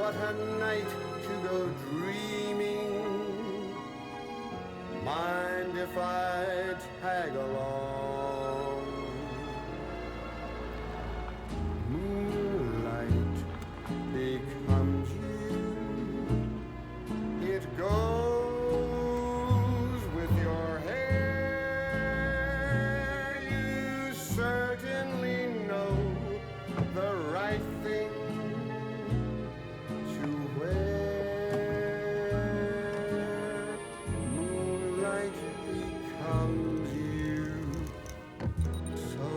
what a night to go dreaming. Mind if I tag along? Moonlight becomes you. It goes with your hair. You certainly know the right thing to wear. Moonlight becomes you so.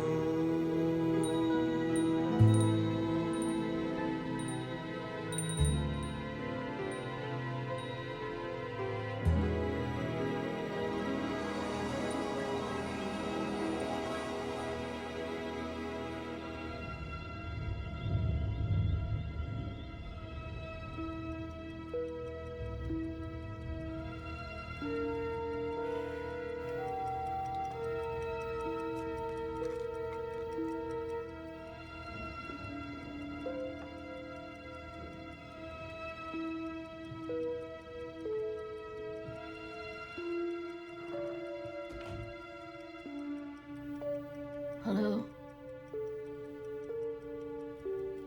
Hello?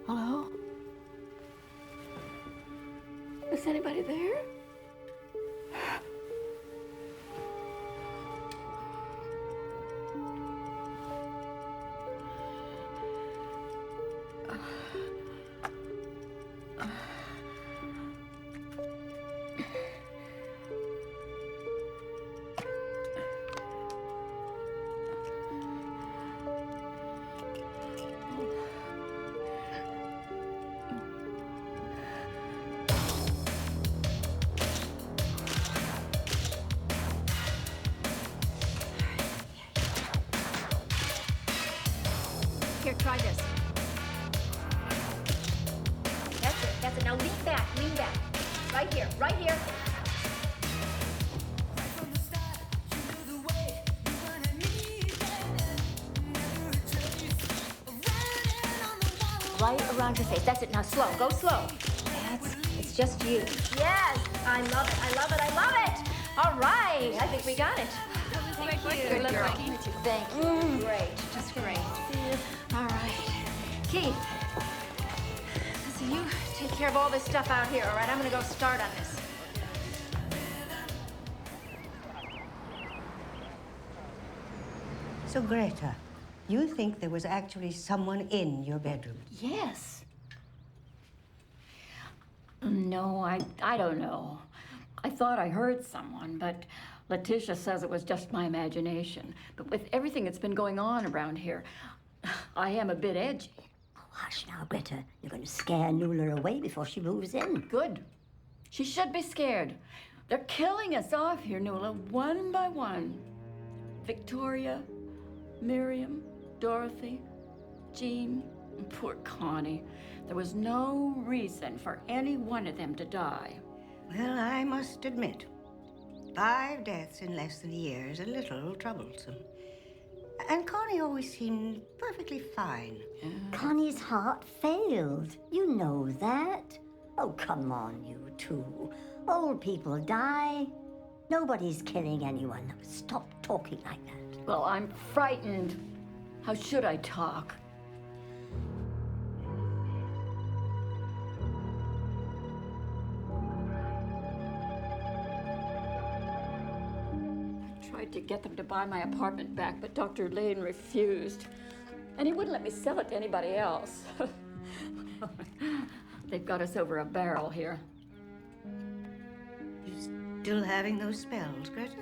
Hello? Is anybody there? Here, try this. That's it, that's it. Now lean back, lean back. Right here, right here. Right around your face. That's it. Now slow. Go slow. It's just you. Yes. I love it. I love it. I love it. All right. I think we got it. Thank you. Good girl. Thank you. Great. Just great. All right. Keith. Listen, you take care of all this stuff out here, all right? I'm going to go start on this. So, Greta, you think there was actually someone in your bedroom? Yes. No, I don't know. I thought I heard someone, but Letitia says it was just my imagination. But with everything that's been going on around here, I am a bit edgy. Oh, hush now, Greta. You're going to scare Nuala away before she moves in. Good. She should be scared. They're killing us off here, Nuala, one by one. Victoria, Miriam, Dorothy, Jean, and poor Connie. There was no reason for any one of them to die. Well, I must admit, 5 deaths in less than a year is a little troublesome. And Connie always seemed perfectly fine. Connie's heart failed. You know that. Oh, come on, you two. Old people die. Nobody's killing anyone. Stop talking like that. Well, I'm frightened. How should I talk? I tried to get them to buy my apartment back, but Dr. Lane refused. And he wouldn't let me sell it to anybody else. They've got us over a barrel here. You still having those spells, Greta?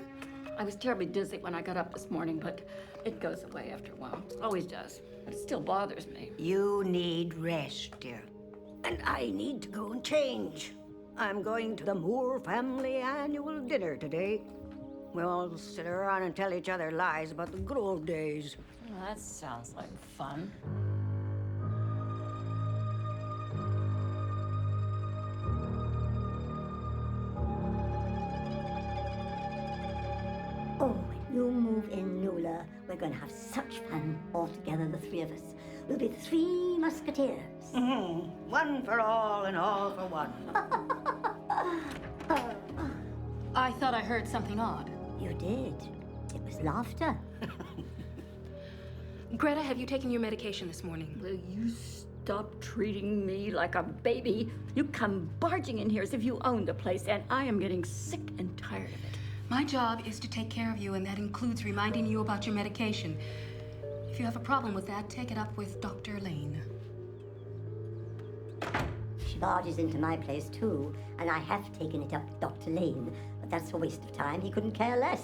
I was terribly dizzy when I got up this morning, but it goes away after a while. Always does. But it still bothers me. You need rest, dear. And I need to go and change. I'm going to the Moore family annual dinner today. We'll all sit around and tell each other lies about the good old days. Well, that sounds like fun. Oh, when you move in, Nuala, we're going to have such fun all together, the three of us. We'll be the Three Musketeers. One for all and all for one. I thought I heard something odd. You did. It was laughter. Greta, have you taken your medication this morning? Will you stop treating me like a baby? You come barging in here as if you own the place, and I am getting sick and tired of it. My job is to take care of you, and that includes reminding you about your medication. If you have a problem with that, take it up with Dr. Lane. She barges into my place too, and I have taken it up with Dr. Lane, but that's a waste of time. He couldn't care less.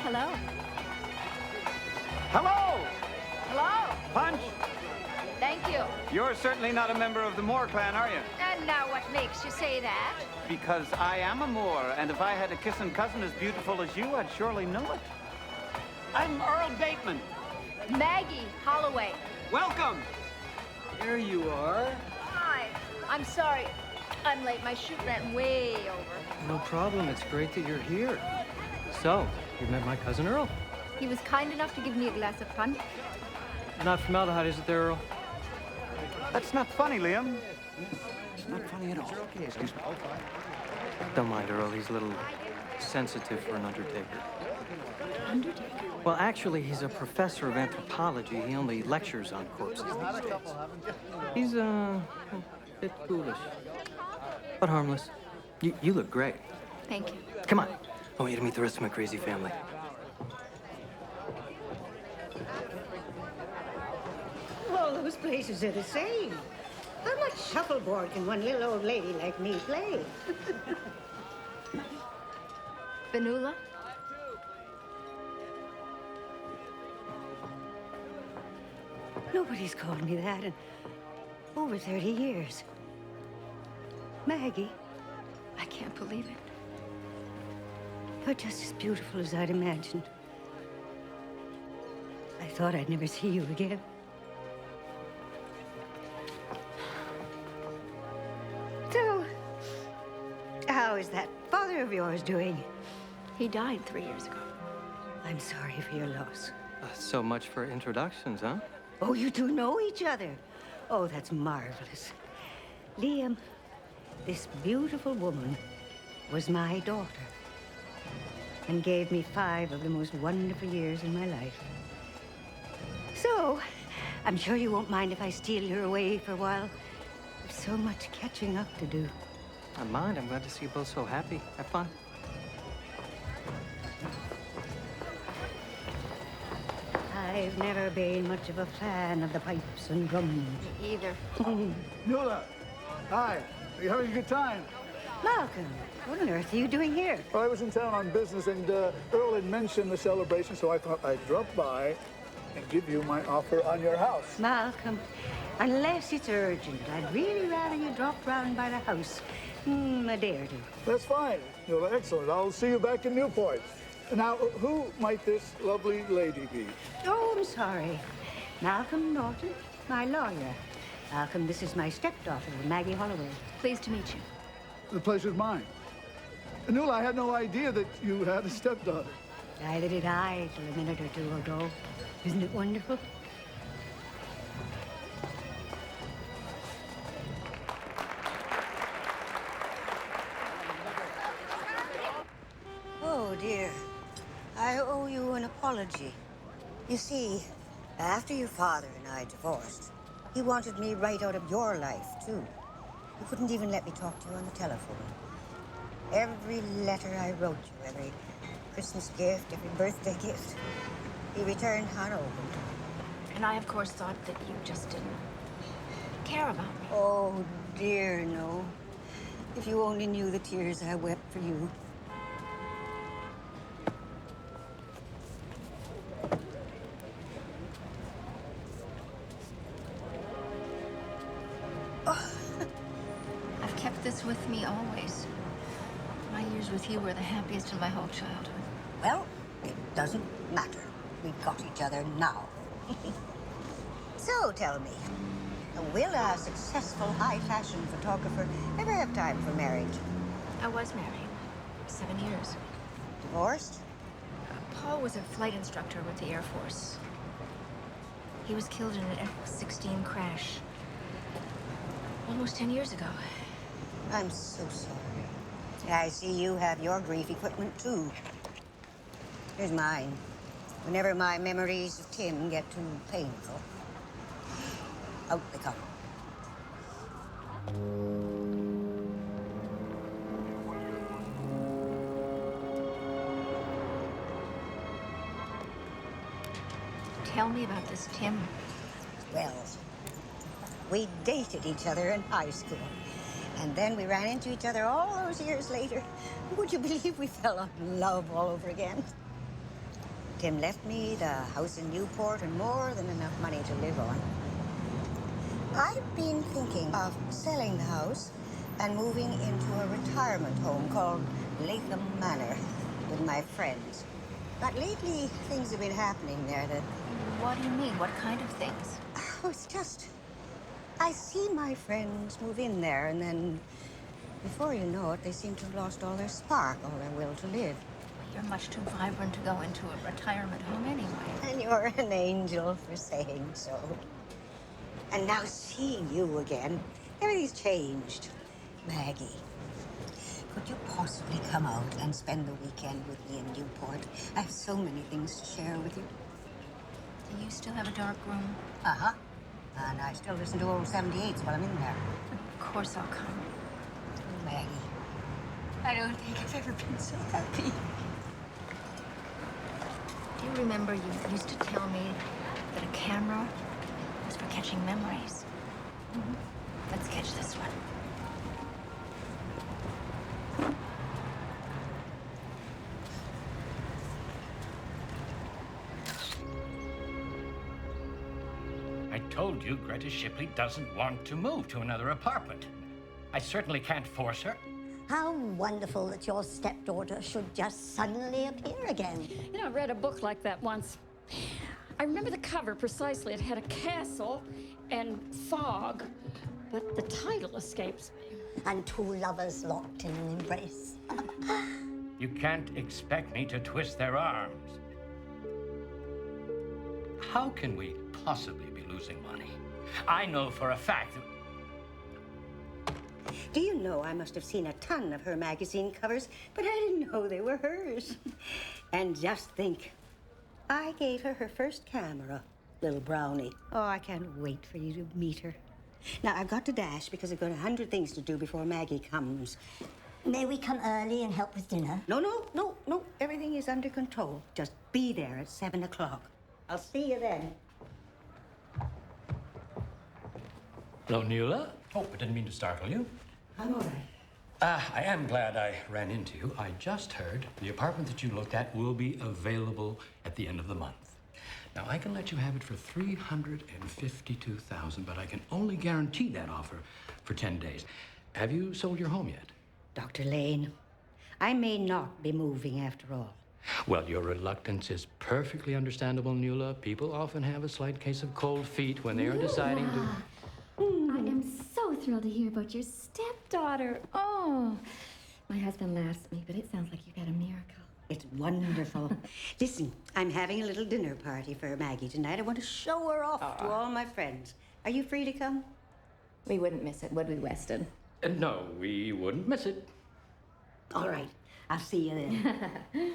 Hello. Hello! Hello. Punch! Thank you. You're certainly not a member of the Moore clan, are you? And now what makes you say that? Because I am a Moore, and if I had a kissing cousin as beautiful as you, I'd surely know it. I'm Earl Bateman. Maggie Holloway. Welcome! There you are. Hi. I'm sorry. I'm late. My shoot ran way over. No problem. It's great that you're here. So, you met my cousin Earl? He was kind enough to give me a glass of punch. Not formaldehyde, is it there, Earl? That's not funny, Liam. It's not funny at all. Excuse me. Don't mind Earl. He's a little sensitive for an undertaker. Undertaker? Well, actually, he's a professor of anthropology. He only lectures on corpses these days. He's a bit foolish, but harmless. You look great. Thank you. Come on. I want you to meet the rest of my crazy family. All those places are the same. How much shuffleboard can one little old lady like me play? Vanula? Nobody's called me that in over 30 years. Maggie, I can't believe it. you're just as beautiful as I'd imagined. I thought I'd never see you again. So, how is that father of yours doing? He died 3 years ago. I'm sorry for your loss. So much for introductions, huh? Oh, you two know each other. Oh, that's marvelous. Liam, this beautiful woman was my daughter and gave me 5 of the most wonderful years in my life. So, I'm sure you won't mind if I steal her away for a while. There's so much catching up to do. I mind. I'm glad to see you both so happy. Have fun. I've never been much of a fan of the pipes and drums. Either. Nuala, hi. Are you having a good time? Malcolm, what on earth are you doing here? Well, I was in town on business, and Earl had mentioned the celebration, so I thought I'd drop by and give you my offer on your house. Malcolm, unless it's urgent, I'd really rather you drop round by the house a day or two. That's fine. Nuala, excellent. I'll see you back in Newport. Now, who might this lovely lady be? Oh, I'm sorry. Malcolm Norton, my lawyer. Malcolm, this is my stepdaughter, Maggie Holloway. Pleased to meet you. The pleasure's mine. Nuala, I had no idea that you had a stepdaughter. Neither did I till a minute or two ago. Isn't it wonderful? Oh, dear. I owe you an apology. You see, after your father and I divorced, he wanted me right out of your life, too. He couldn't even let me talk to you on the telephone. Every letter I wrote you, every Christmas gift, every birthday gift, he returned unopened. And I, of course, thought that you just didn't care about me. Oh, dear, no. If you only knew the tears I wept for you. I've kept this with me always. My years with you were the happiest in my whole childhood. Well, it doesn't matter. We've got each other now. So tell me, will a successful high-fashion photographer ever have time for marriage? I was married 7 years. Divorced? Paul was a flight instructor with the Air Force. He was killed in an F-16 crash almost 10 years ago. I'm so sorry. I see you have your grief equipment, too. Here's mine. Whenever my memories of Tim get too painful, out they come. Tell me about this Tim. Well, we dated each other in high school. And then we ran into each other all those years later. Would you believe we fell in love all over again? Tim left me the house in Newport and more than enough money to live on. I've been thinking of selling the house and moving into a retirement home called Latham Manor with my friends. But lately, things have been happening there that... What do you mean? What kind of things? Oh, it's just... I see my friends move in there, and then, before you know it, they seem to have lost all their spark, all their will to live. You're much too vibrant to go into a retirement home anyway. And you're an angel for saying so. And now seeing you again, everything's changed. Maggie, could you possibly come out and spend the weekend with me in Newport? I have so many things to share with you. Do you still have a dark room? Uh-huh. And I still listen to old 78s while I'm in there. Of course I'll come. Maggie, I don't think I've ever been so happy. Do you remember you used to tell me that a camera was for catching memories? Mm-hmm. Let's catch this one. I told you Greta Shipley doesn't want to move to another apartment. I certainly can't force her. How wonderful that your stepdaughter should just suddenly appear again. You know, I read a book like that once. I remember the cover precisely. It had a castle and fog, but the title escapes me. And two lovers locked in an embrace. You can't expect me to twist their arms. How can we possibly be losing money? I know for a fact that... Do you know I must have seen a ton of her magazine covers, but I didn't know they were hers. And just think, I gave her her first camera, little brownie. Oh, I can't wait for you to meet her. Now, I've got to dash because I've got 100 things to do before Maggie comes. May we come early and help with dinner? No. Everything is under control. Just be there at 7 o'clock. I'll see you then. Hello, Nuala. Oh, I didn't mean to startle you. I'm all right. I am glad I ran into you. I just heard the apartment that you looked at will be available at the end of the month. Now, I can let you have it for $352,000, but I can only guarantee that offer for 10 days. Have you sold your home yet? Dr. Lane, I may not be moving after all. Well, your reluctance is perfectly understandable, Nuala. People often have a slight case of cold feet when they are deciding to... I am so thrilled to hear about your stepdaughter. Oh, my husband laughs at me, but it sounds like you've had a miracle. It's wonderful. Listen, I'm having a little dinner party for Maggie tonight. I want to show her off to all my friends. Are you free to come? We wouldn't miss it, would we, Weston? No, we wouldn't miss it. All right. I'll see you then.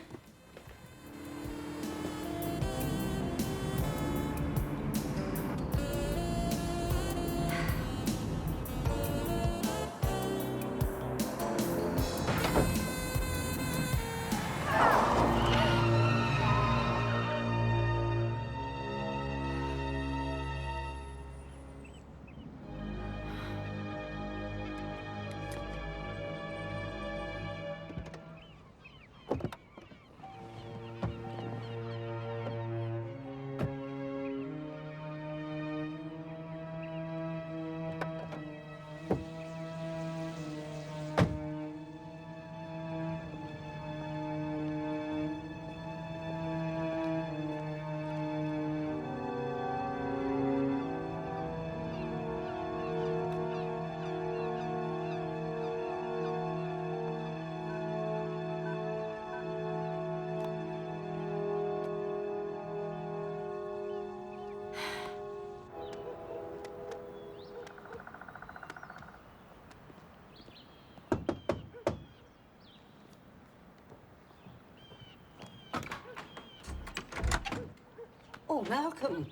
Oh, Malcolm.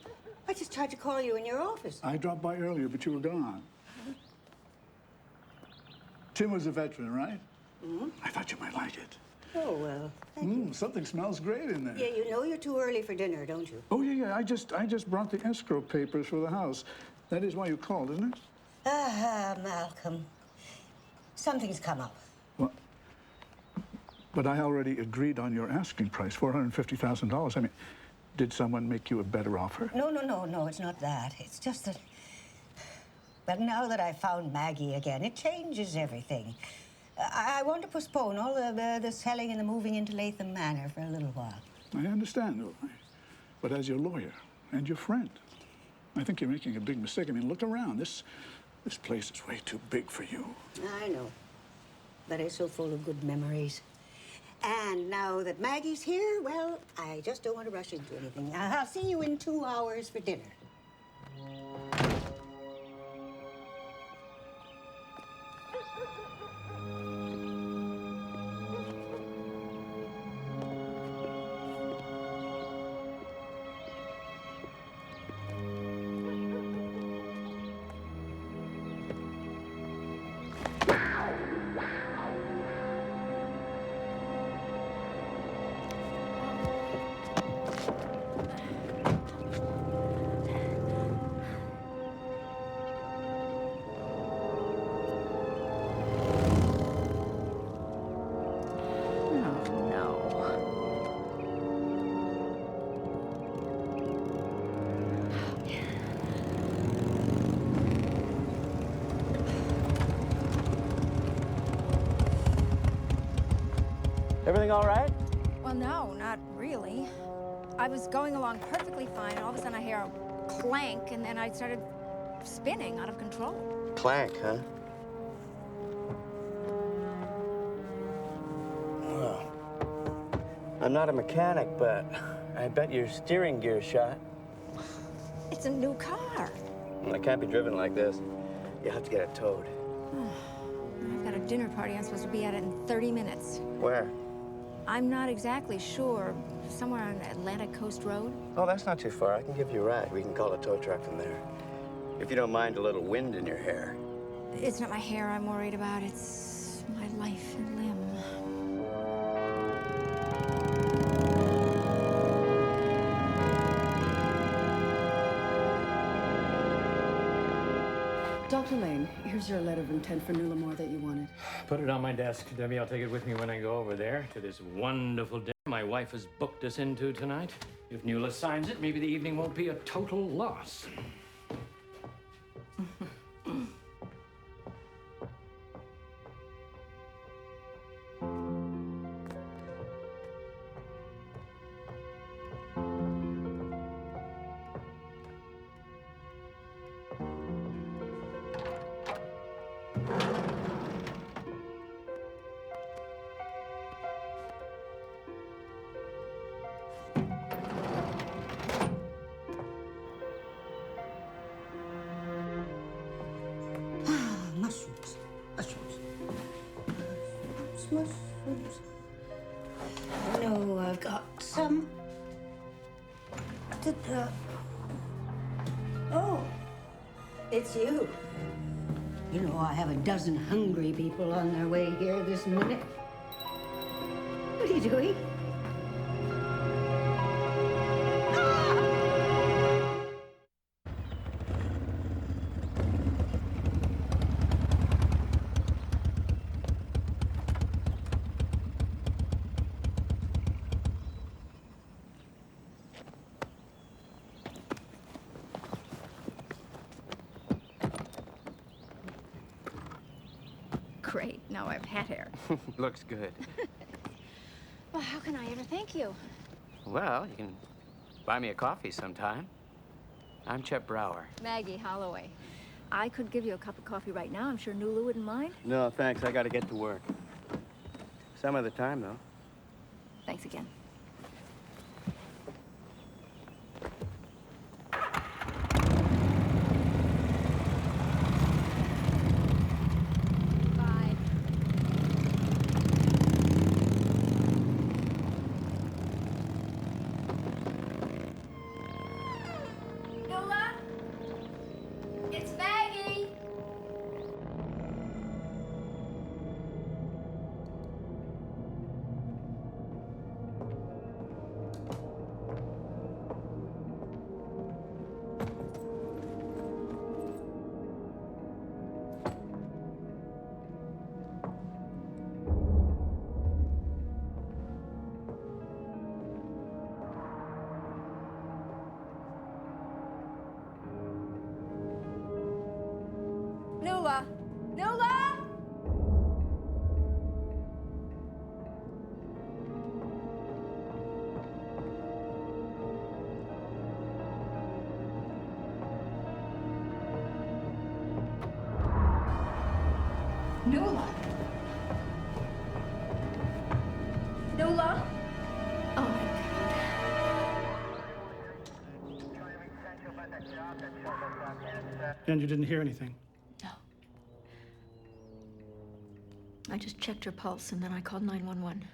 I just tried to call you in your office. I dropped by earlier, but you were gone. Tim was a veteran, right? Mm-hmm. I thought you might like it. Oh, well, thank you. Something smells great in there. Yeah, you know you're too early for dinner, don't you? Oh, yeah. I just brought the escrow papers for the house. That is why you called, isn't it? Malcolm. Something's come up. Well, but I already agreed on your asking price, $450,000. I mean, did someone make you a better offer? No, it's not that. It's just that... But now that I found Maggie again, it changes everything. I want to postpone all the selling and the moving into Latham Manor for a little while. I understand, though. But as your lawyer and your friend, I think you're making a big mistake. I mean, look around. This place is way too big for you. I know. But it's so full of good memories. And now that Maggie's here, well, I just don't want to rush into anything. I'll see you in 2 hours for dinner. Everything all right? Well, no, not really. I was going along perfectly fine, and all of a sudden I hear a clank, and then I started spinning out of control. Clank, huh? Well, I'm not a mechanic, but I bet your steering gear's shot. It's a new car. Well, it can't be driven like this. You have to get it towed. I've got a dinner party I'm supposed to be at in 30 minutes. Where? I'm not exactly sure. Somewhere on Atlantic Coast Road. Oh, that's not too far. I can give you a ride. We can call a tow truck from there. If you don't mind a little wind in your hair. It's not my hair I'm worried about. It's my life and limb. Dr. Lane, here's your letter of intent for Nulamore that you wanted. Put it on my desk, Debbie. I'll take it with me when I go over there to this wonderful dinner my wife has booked us into tonight. If Nuala signs it, maybe the evening won't be a total loss. Mushrooms. I know I've got some. Oh, it's you. You know, I have a dozen hungry people on their way here this minute. What are you doing? Great. Now I've hat hair. Looks good. Well, how can I ever thank you? Well, you can buy me a coffee sometime. I'm Chet Brower. Maggie Holloway. I could give you a cup of coffee right now. I'm sure Nuala wouldn't mind. No, thanks. I got to get to work. Some other time, though. Thanks again. Bye. Nuala! Nuala! Nuala! Nuala! Oh my God. And you didn't hear anything? No. I just checked her pulse and then I called 911.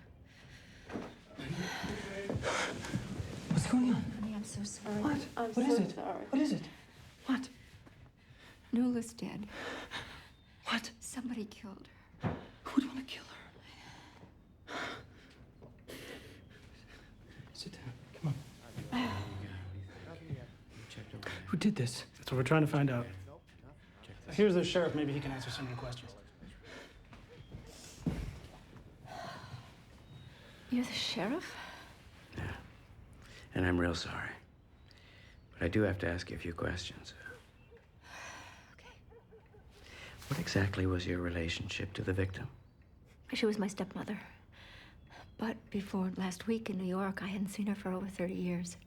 What's going on? Honey, I'm so sorry. What? I'm What so is it? sorry. What is it? What? Nuala's dead. What? Somebody killed her. Who would want to kill her? Sit down. Come on. Who did this? That's what we're trying to find out. Here's the sheriff. Maybe he can answer some of your questions. You're the sheriff? Yeah. And I'm real sorry. But I do have to ask you a few questions. Okay. What exactly was your relationship to the victim? She was my stepmother. But before last week in New York, I hadn't seen her for over 30 years.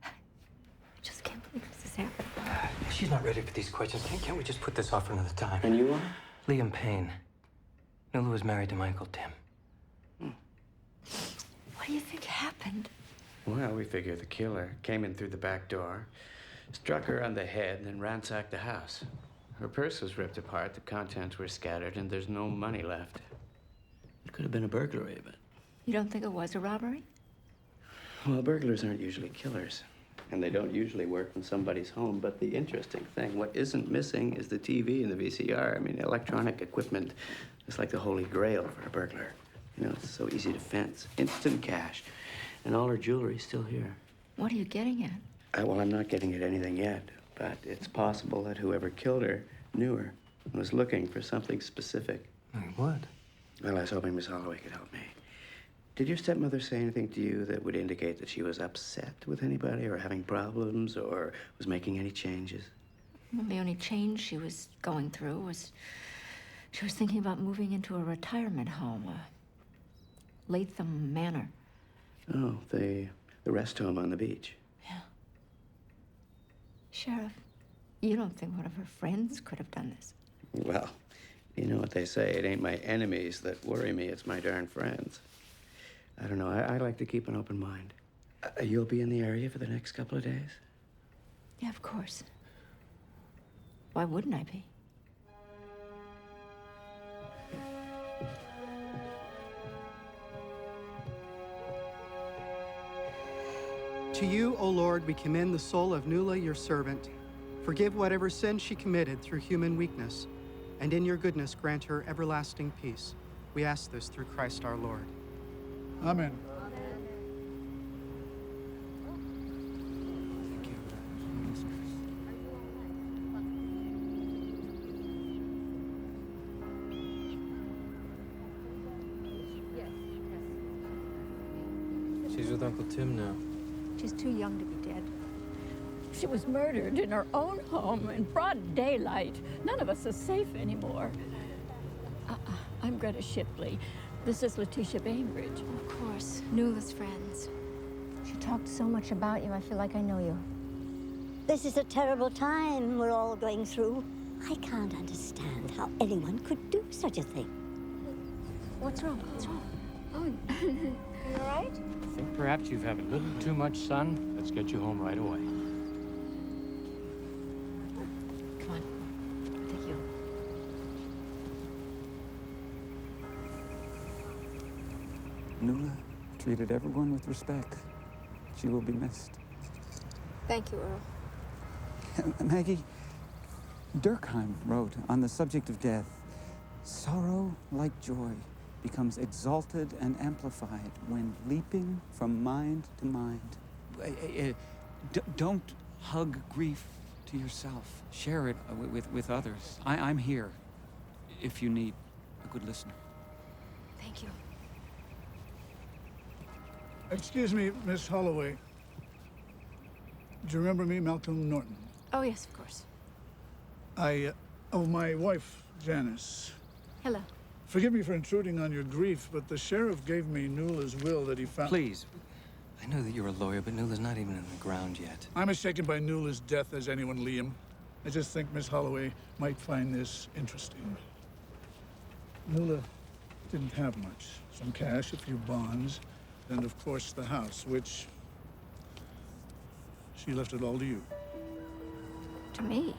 I just can't believe this has happened. She's not ready for these questions. Can't we just put this off for another time? And you are? Liam Payne. Nuala was married to my Uncle Tim. What do you think happened? Well, we figure the killer came in through the back door, struck her on the head, and then ransacked the house. Her purse was ripped apart, the contents were scattered, and there's no money left. It could have been a burglary, but... You don't think it was a robbery? Well, burglars aren't usually killers. And they don't usually work in somebody's home. But the interesting thing, what isn't missing is the TV and the VCR. I mean, electronic equipment is like the holy grail for a burglar. You know, it's so easy to fence. Instant cash. And all her jewelry's still here. What are you getting at? Well, I'm not getting at anything yet. But it's possible that whoever killed her knew her and was looking for something specific. Like what? Well, I was hoping Miss Holloway could help me. Did your stepmother say anything to you that would indicate that she was upset with anybody or having problems or was making any changes? Well, the only change she was going through was she was thinking about moving into a retirement home, Latham Manor. Oh, the rest home on the beach. Yeah. Sheriff, you don't think one of her friends could have done this? Well, you know what they say, it ain't my enemies that worry me, it's my darn friends. I don't know, I like to keep an open mind. You'll be in the area for the next couple of days? Yeah, of course. Why wouldn't I be? To you, O Lord, we commend the soul of Nuala, your servant. Forgive whatever sin she committed through human weakness, and in your goodness grant her everlasting peace. We ask this through Christ our Lord. Amen. She's with Uncle Tim now. She's too young to be dead. She was murdered in her own home in broad daylight. None of us is safe anymore. I'm Greta Shipley. This is Letitia Bainbridge. Of course, Nuala's friends. She talked so much about you, I feel like I know you. This is a terrible time we're all going through. I can't understand how anyone could do such a thing. What's wrong? What's wrong? Oh, you all right? I think perhaps you've had a little too much sun. Let's get you home right away. Come on. I'll take you. Nuala treated everyone with respect. She will be missed. Thank you, Earl. Maggie, Durkheim wrote on the subject of death, sorrow, like joy, becomes exalted and amplified when leaping from mind to mind. Don't hug grief to yourself. Share it with others. I'm here if you need a good listener. Thank you. Excuse me, Miss Holloway. Do you remember me, Malcolm Norton? Oh, yes, of course. I Oh, my wife, Janice. Hello. Forgive me for intruding on your grief, but the sheriff gave me Nula's will that he found. Please. I know that you're a lawyer, but Nula's not even in the ground yet. I'm as shaken by Nula's death as anyone, Liam. I just think Miss Holloway might find this interesting. Nula didn't have much. Some cash, a few bonds, and of course the house, which she left it all to you. To me?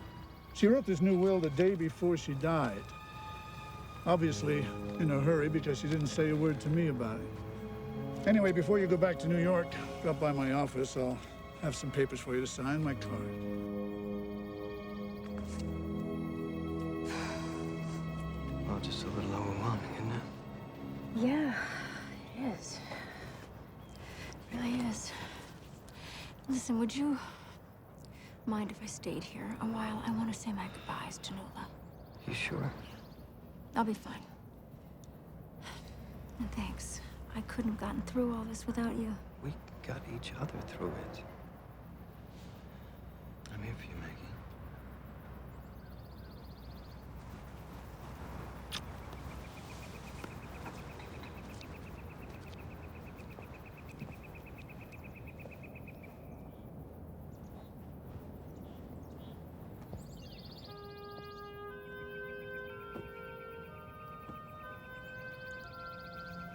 She wrote this new will the day before she died. Obviously in a hurry because she didn't say a word to me about it. Anyway, before you go back to New York, drop by my office. I'll have some papers for you to sign, my card. Well, just a little overwhelming, isn't it? Yeah, it is. It really is. Listen, would you mind if I stayed here a while? I want to say my goodbyes to Nula. You sure? I'll be fine. And thanks. I couldn't have gotten through all this without you. We got each other through it. I'm here for you, Maggie.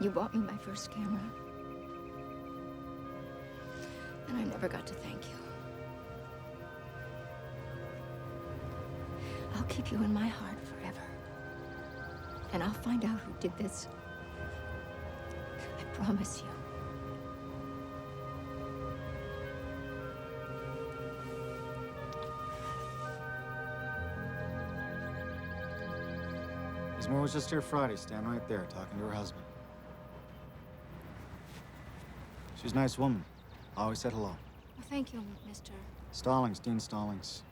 You bought me my first camera. And I never got to thank you. I'll keep you in my heart forever. And I'll find out who did this. I promise you. Miss Moore was just here Friday, standing right there, talking to her husband. She's a nice woman. Always said hello. Well, thank you, Mr. Stallings, Dean Stallings.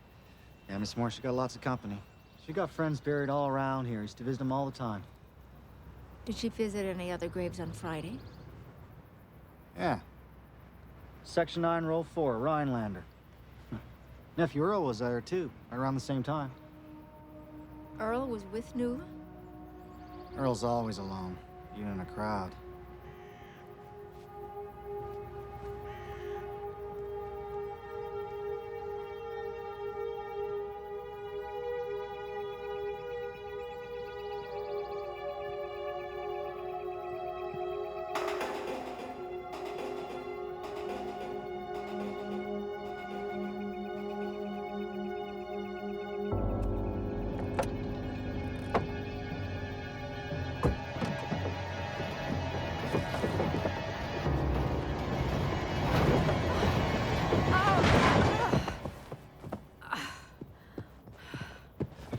Yeah, Miss Moore, she got lots of company. She got friends buried all around here. Used to visit them all the time. Did she visit any other graves on Friday? Yeah. Section 9, Row 4, Rhinelander. Nephew Earl was there, too, right around the same time. Earl was with Nula? Earl's always alone, even in a crowd.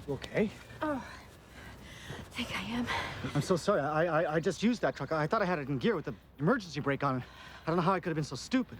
Okay. Oh, I think I am. I'm so sorry. I just used that truck. I thought I had it in gear with the emergency brake on it. I don't know how I could have been so stupid.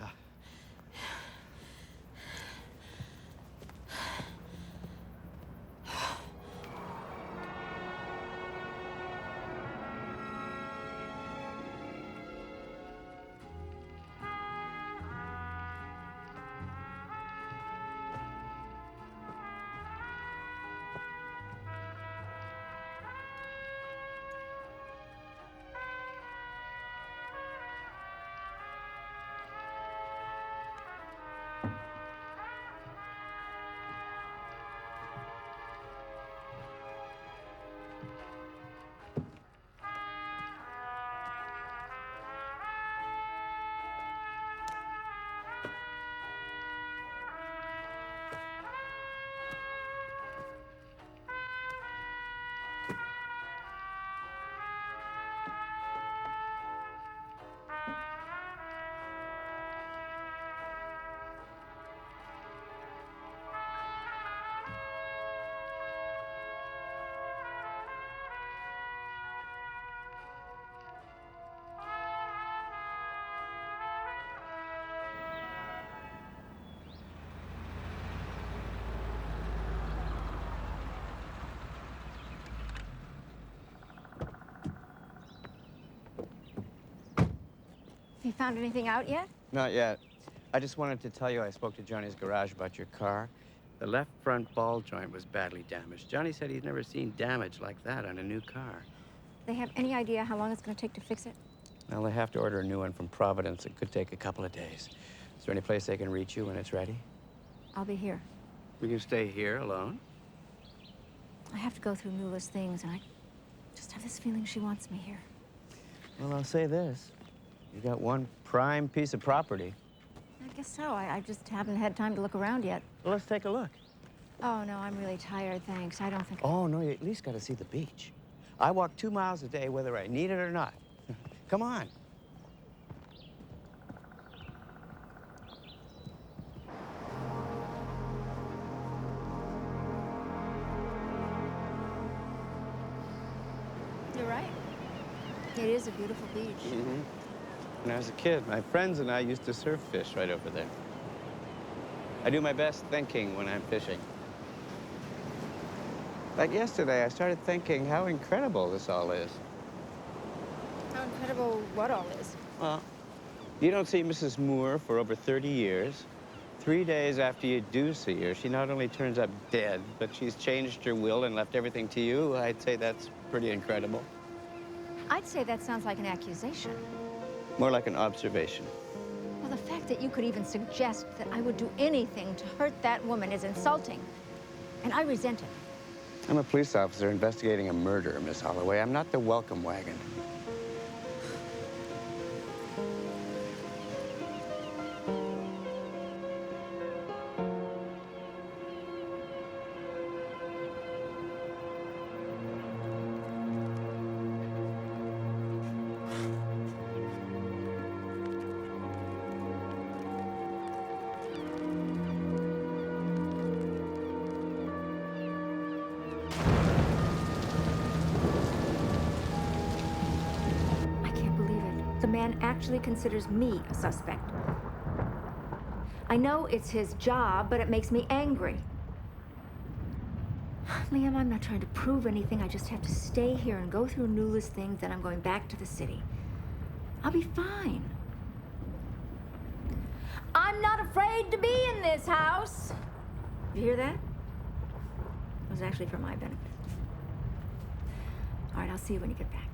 Have you found anything out yet? Not yet. I just wanted to tell you I spoke to Johnny's garage about your car. The left front ball joint was badly damaged. Johnny said he's never seen damage like that on a new car. They have any idea how long it's going to take to fix it? Well, they have to order a new one from Providence. It could take a couple of days. Is there any place they can reach you when it's ready? I'll be here. You can stay here alone? I have to go through Nula's things, and I just have this feeling she wants me here. Well, I'll say this. You got one prime piece of property. I guess so. I just haven't had time to look around yet. Well, let's take a look. Oh, no, I'm really tired, thanks. I don't think... Oh, no, you at least got to see the beach. I walk 2 miles a day whether I need it or not. Come on. You're right. It is a beautiful beach. Mm-hmm. When I was a kid, my friends and I used to surf fish right over there. I do my best thinking when I'm fishing. Like yesterday, I started thinking how incredible this all is. How incredible what all is. Well, you don't see Mrs. Moore for over 30 years. 3 days after you do see her, she not only turns up dead, but she's changed her will and left everything to you. I'd say that's pretty incredible. I'd say that sounds like an accusation. More like an observation. Well, the fact that you could even suggest that I would do anything to hurt that woman is insulting. And I resent it. I'm a police officer investigating a murder, Miss Holloway. I'm not the welcome wagon. The man actually considers me a suspect. I know it's his job, but it makes me angry. Liam, I'm not trying to prove anything. I just have to stay here and go through Nula's things, then I'm going back to the city. I'll be fine. I'm not afraid to be in this house. You hear that? It was actually for my benefit. All right, I'll see you when you get back.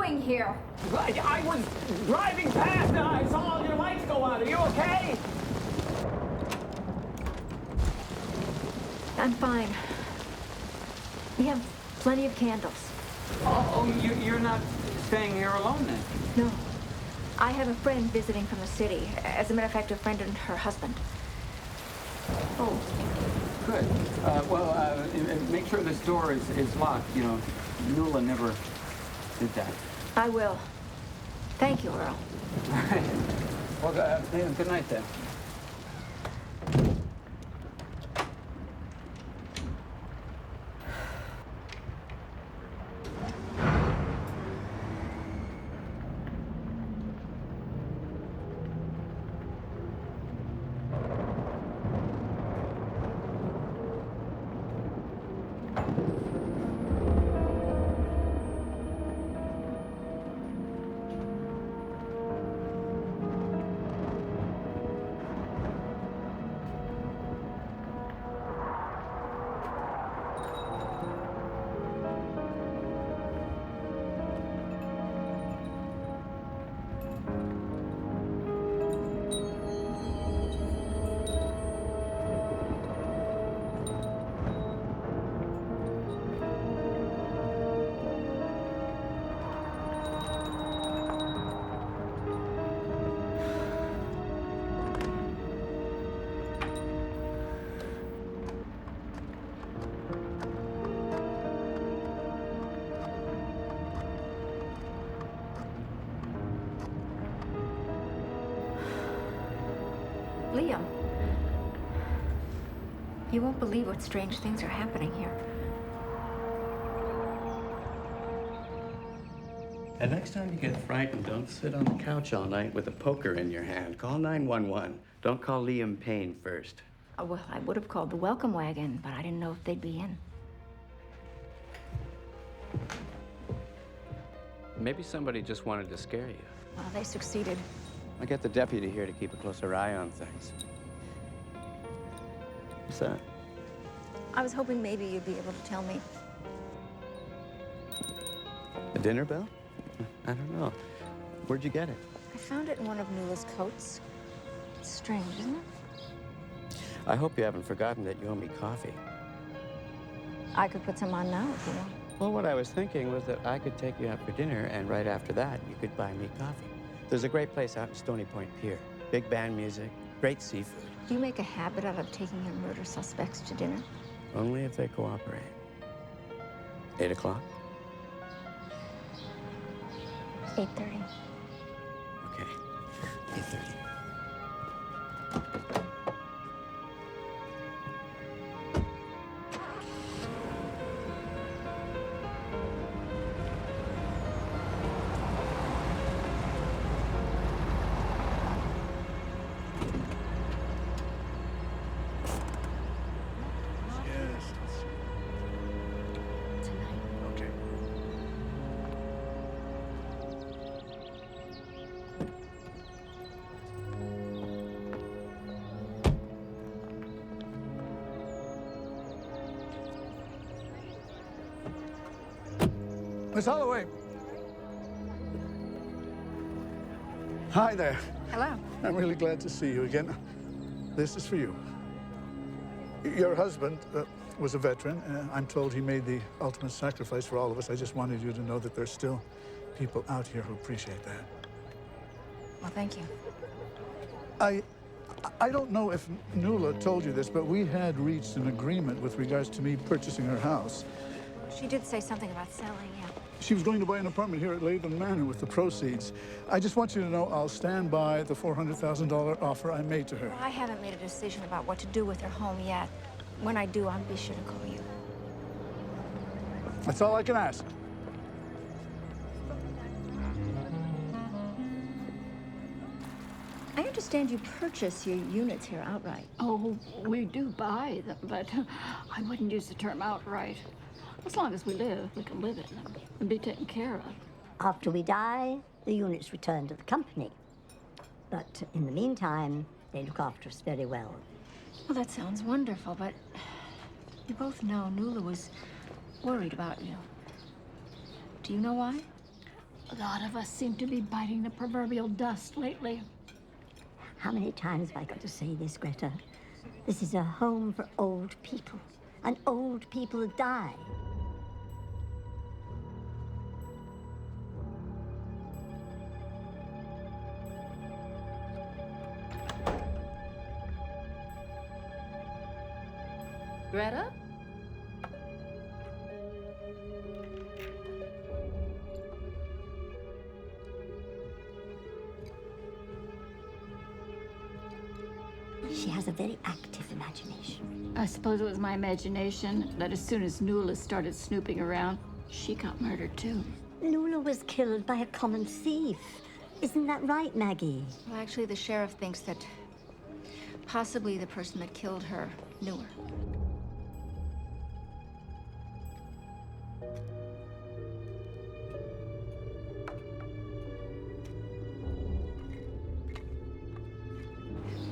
doing here? I was driving past and I saw all your lights go out. Are you okay? I'm fine. We have plenty of candles. You're not staying here alone then? No. I have a friend visiting from the city. As a matter of fact, a friend and her husband. Oh, good. Make sure this door is locked. You know, Nuala never did that. I will. Thank you, Earl. Well, good night then. Liam. You won't believe what strange things are happening here. And next time you get frightened, don't sit on the couch all night with a poker in your hand. Call 911. Don't call Liam Payne first. Oh, well, I would have called the welcome wagon, but I didn't know if they'd be in. Maybe somebody just wanted to scare you. Well, they succeeded. I get the deputy here to keep a closer eye on things. What's that? I was hoping maybe you'd be able to tell me. A dinner bell? I don't know. Where'd you get it? I found it in one of Nuala's coats. It's strange, isn't it? I hope you haven't forgotten that you owe me coffee. I could put some on now if you want. Well, what I was thinking was that I could take you out for dinner, and right after that, you could buy me coffee. There's a great place out in Stony Point Pier. Big band music, great seafood. Do you make a habit out of taking your murder suspects to dinner? Only if they cooperate. 8 o'clock? 8:30. Okay, 8:30. Miss Holloway. Hi there. Hello. I'm really glad to see you again. This is for you. Your husband was a veteran. I'm told he made the ultimate sacrifice for all of us. I just wanted you to know that there's still people out here who appreciate that. Well, thank you. I don't know if Nuala told you this, but we had reached an agreement with regards to me purchasing her house. She did say something about selling, yeah. She was going to buy an apartment here at Latham Manor with the proceeds. I just want you to know I'll stand by the $400,000 offer I made to her. Well, I haven't made a decision about what to do with her home yet. When I do, I'll be sure to call you. That's all I can ask. I understand you purchase your units here outright. Oh, we do buy them, but I wouldn't use the term outright. As long as we live, we can live in them and be taken care of. After we die, the units return to the company. But in the meantime, they look after us very well. Well, that sounds wonderful, but you both know Nuala was worried about you. Do you know why? A lot of us seem to be biting the proverbial dust lately. How many times have I got to say this, Greta? This is a home for old people, and old people die. Greta? She has a very active imagination. I suppose it was my imagination that as soon as Nuala started snooping around, she got murdered too. Nuala was killed by a common thief. Isn't that right, Maggie? Well, actually, the sheriff thinks that possibly the person that killed her knew her.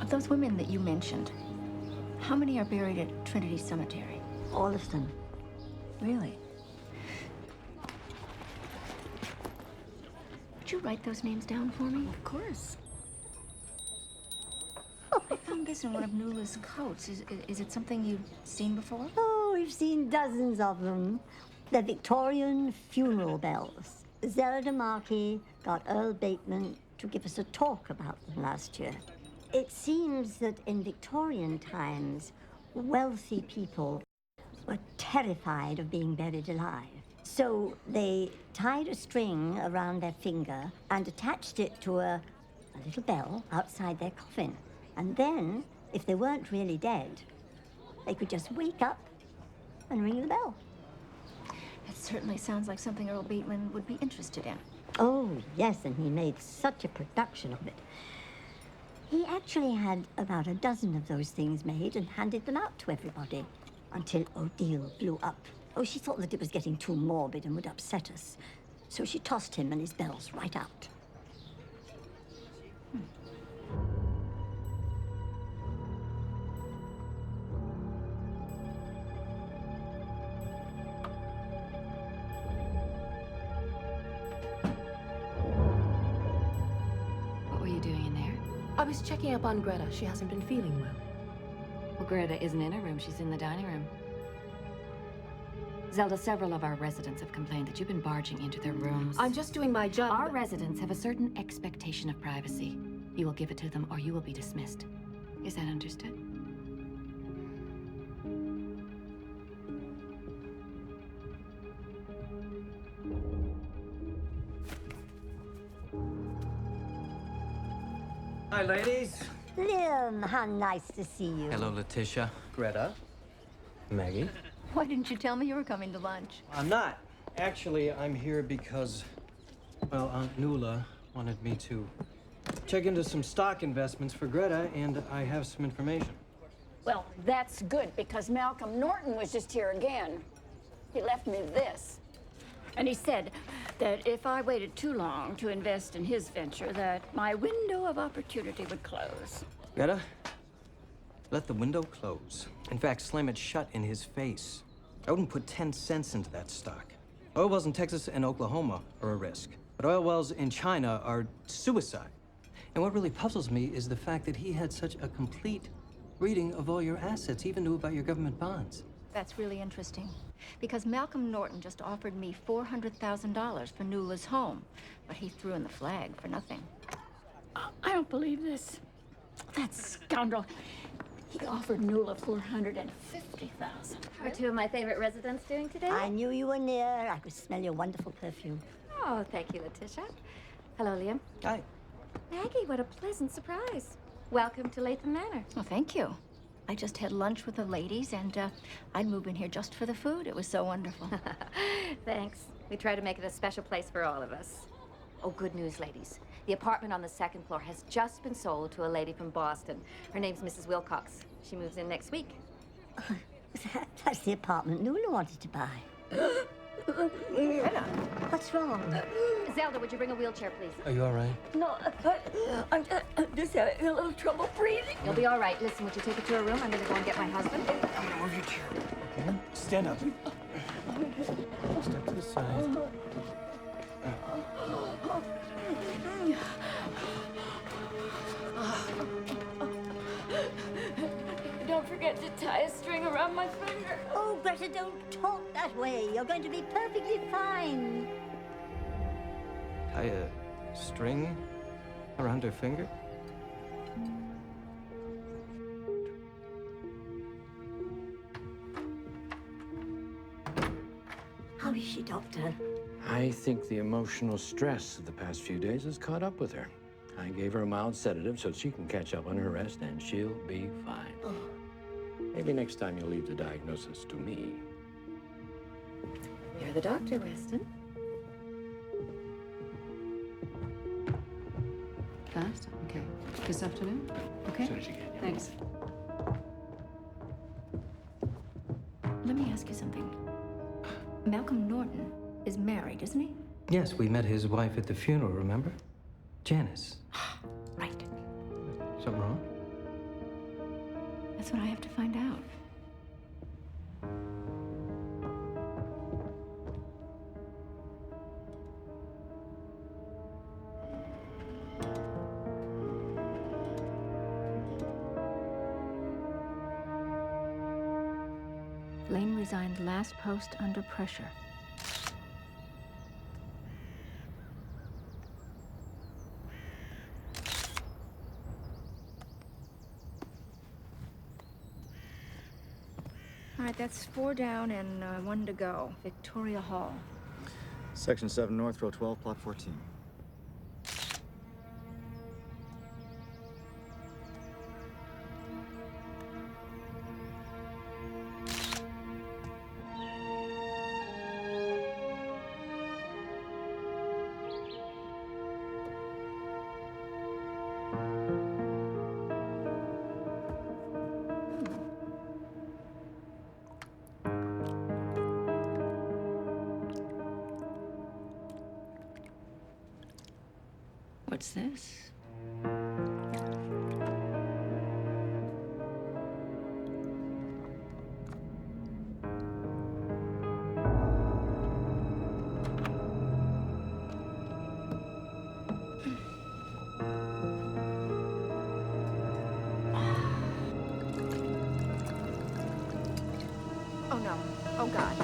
Of those women that you mentioned, how many are buried at Trinity Cemetery? All of them. Really? Would you write those names down for me? Of course. I found this in one of Nuala's coats. Is it something you've seen before? Oh, we've seen dozens of them. They're Victorian funeral bells. Zelda Markey got Earl Bateman to give us a talk about them last year. It seems that in Victorian times, wealthy people were terrified of being buried alive. So they tied a string around their finger and attached it to a little bell outside their coffin. And then, if they weren't really dead, they could just wake up and ring the bell. It certainly sounds like something Earl Bateman would be interested in. Oh, yes, and he made such a production of it. He actually had about a dozen of those things made and handed them out to everybody until Odile blew up. Oh, she thought that it was getting too morbid and would upset us. So she tossed him and his bells right out. What were you doing in there? I was checking up on Greta. She hasn't been feeling well. Well, Greta isn't in her room. She's in the dining room. Zelda, several of our residents have complained that you've been barging into their rooms. I'm just doing my job. Our residents have a certain expectation of privacy. You will give it to them or you will be dismissed. Is that understood? Hi, ladies. Liam, how nice to see you. Hello, Letitia. Greta. Maggie. Why didn't you tell me you were coming to lunch? I'm not. Actually, I'm here because, well, Aunt Nuala wanted me to check into some stock investments for Greta, and I have some information. Well, that's good, because Malcolm Norton was just here again. He left me this. And he said that if I waited too long to invest in his venture, that my window of opportunity would close. Greta, let the window close. In fact, slam it shut in his face. I wouldn't put 10 cents into that stock. Oil wells in Texas and Oklahoma are a risk, but oil wells in China are suicide. And what really puzzles me is the fact that he had such a complete reading of all your assets, even knew about your government bonds. That's really interesting, because Malcolm Norton just offered me $400,000 for Nuala's home, but he threw in the flag for nothing. I don't believe this. That scoundrel. He offered Nuala $450,000. How are two of my favorite residents doing today? I knew you were near. I could smell your wonderful perfume. Oh, thank you, Letitia. Hello, Liam. Hi. Maggie, what a pleasant surprise. Welcome to Latham Manor. Well, thank you. I just had lunch with the ladies, and I'd move in here just for the food. It was so wonderful. Thanks. We try to make it a special place for all of us. Oh, good news, ladies. The apartment on the second floor has just been sold to a lady from Boston. Her name's Mrs. Wilcox. She moves in next week. That's the apartment Nuala wanted to buy. Greta. What's wrong? Zelda, would you bring a wheelchair, please? Are you all right? No, I'm just having a little trouble breathing. You'll be all right. Listen, would you take her to her room? I'm going to go and get my husband. I'm gonna move your chair. Okay? Stand up. Step to the side. Don't forget to tie a string around my finger. Oh, Greta, don't talk that way. You're going to be perfectly fine. Tie a string around her finger? How is she, Doctor? I think the emotional stress of the past few days has caught up with her. I gave her a mild sedative so she can catch up on her rest, and she'll be fine. Maybe next time you'll leave the diagnosis to me. You're the doctor, Winston. Fast? Okay. This afternoon? Okay. As soon as you can, yeah. Thanks. Let me ask you something. Malcolm Norton is married, isn't he? Yes, we met his wife at the funeral, remember? Janice. Right. Something wrong? That's what I have to find out. Lane resigned last post under pressure. All right, that's 4 down and 1 to go. Victoria Hall. Section 7 North, row 12, plot 14. What's this? Oh no. Oh God.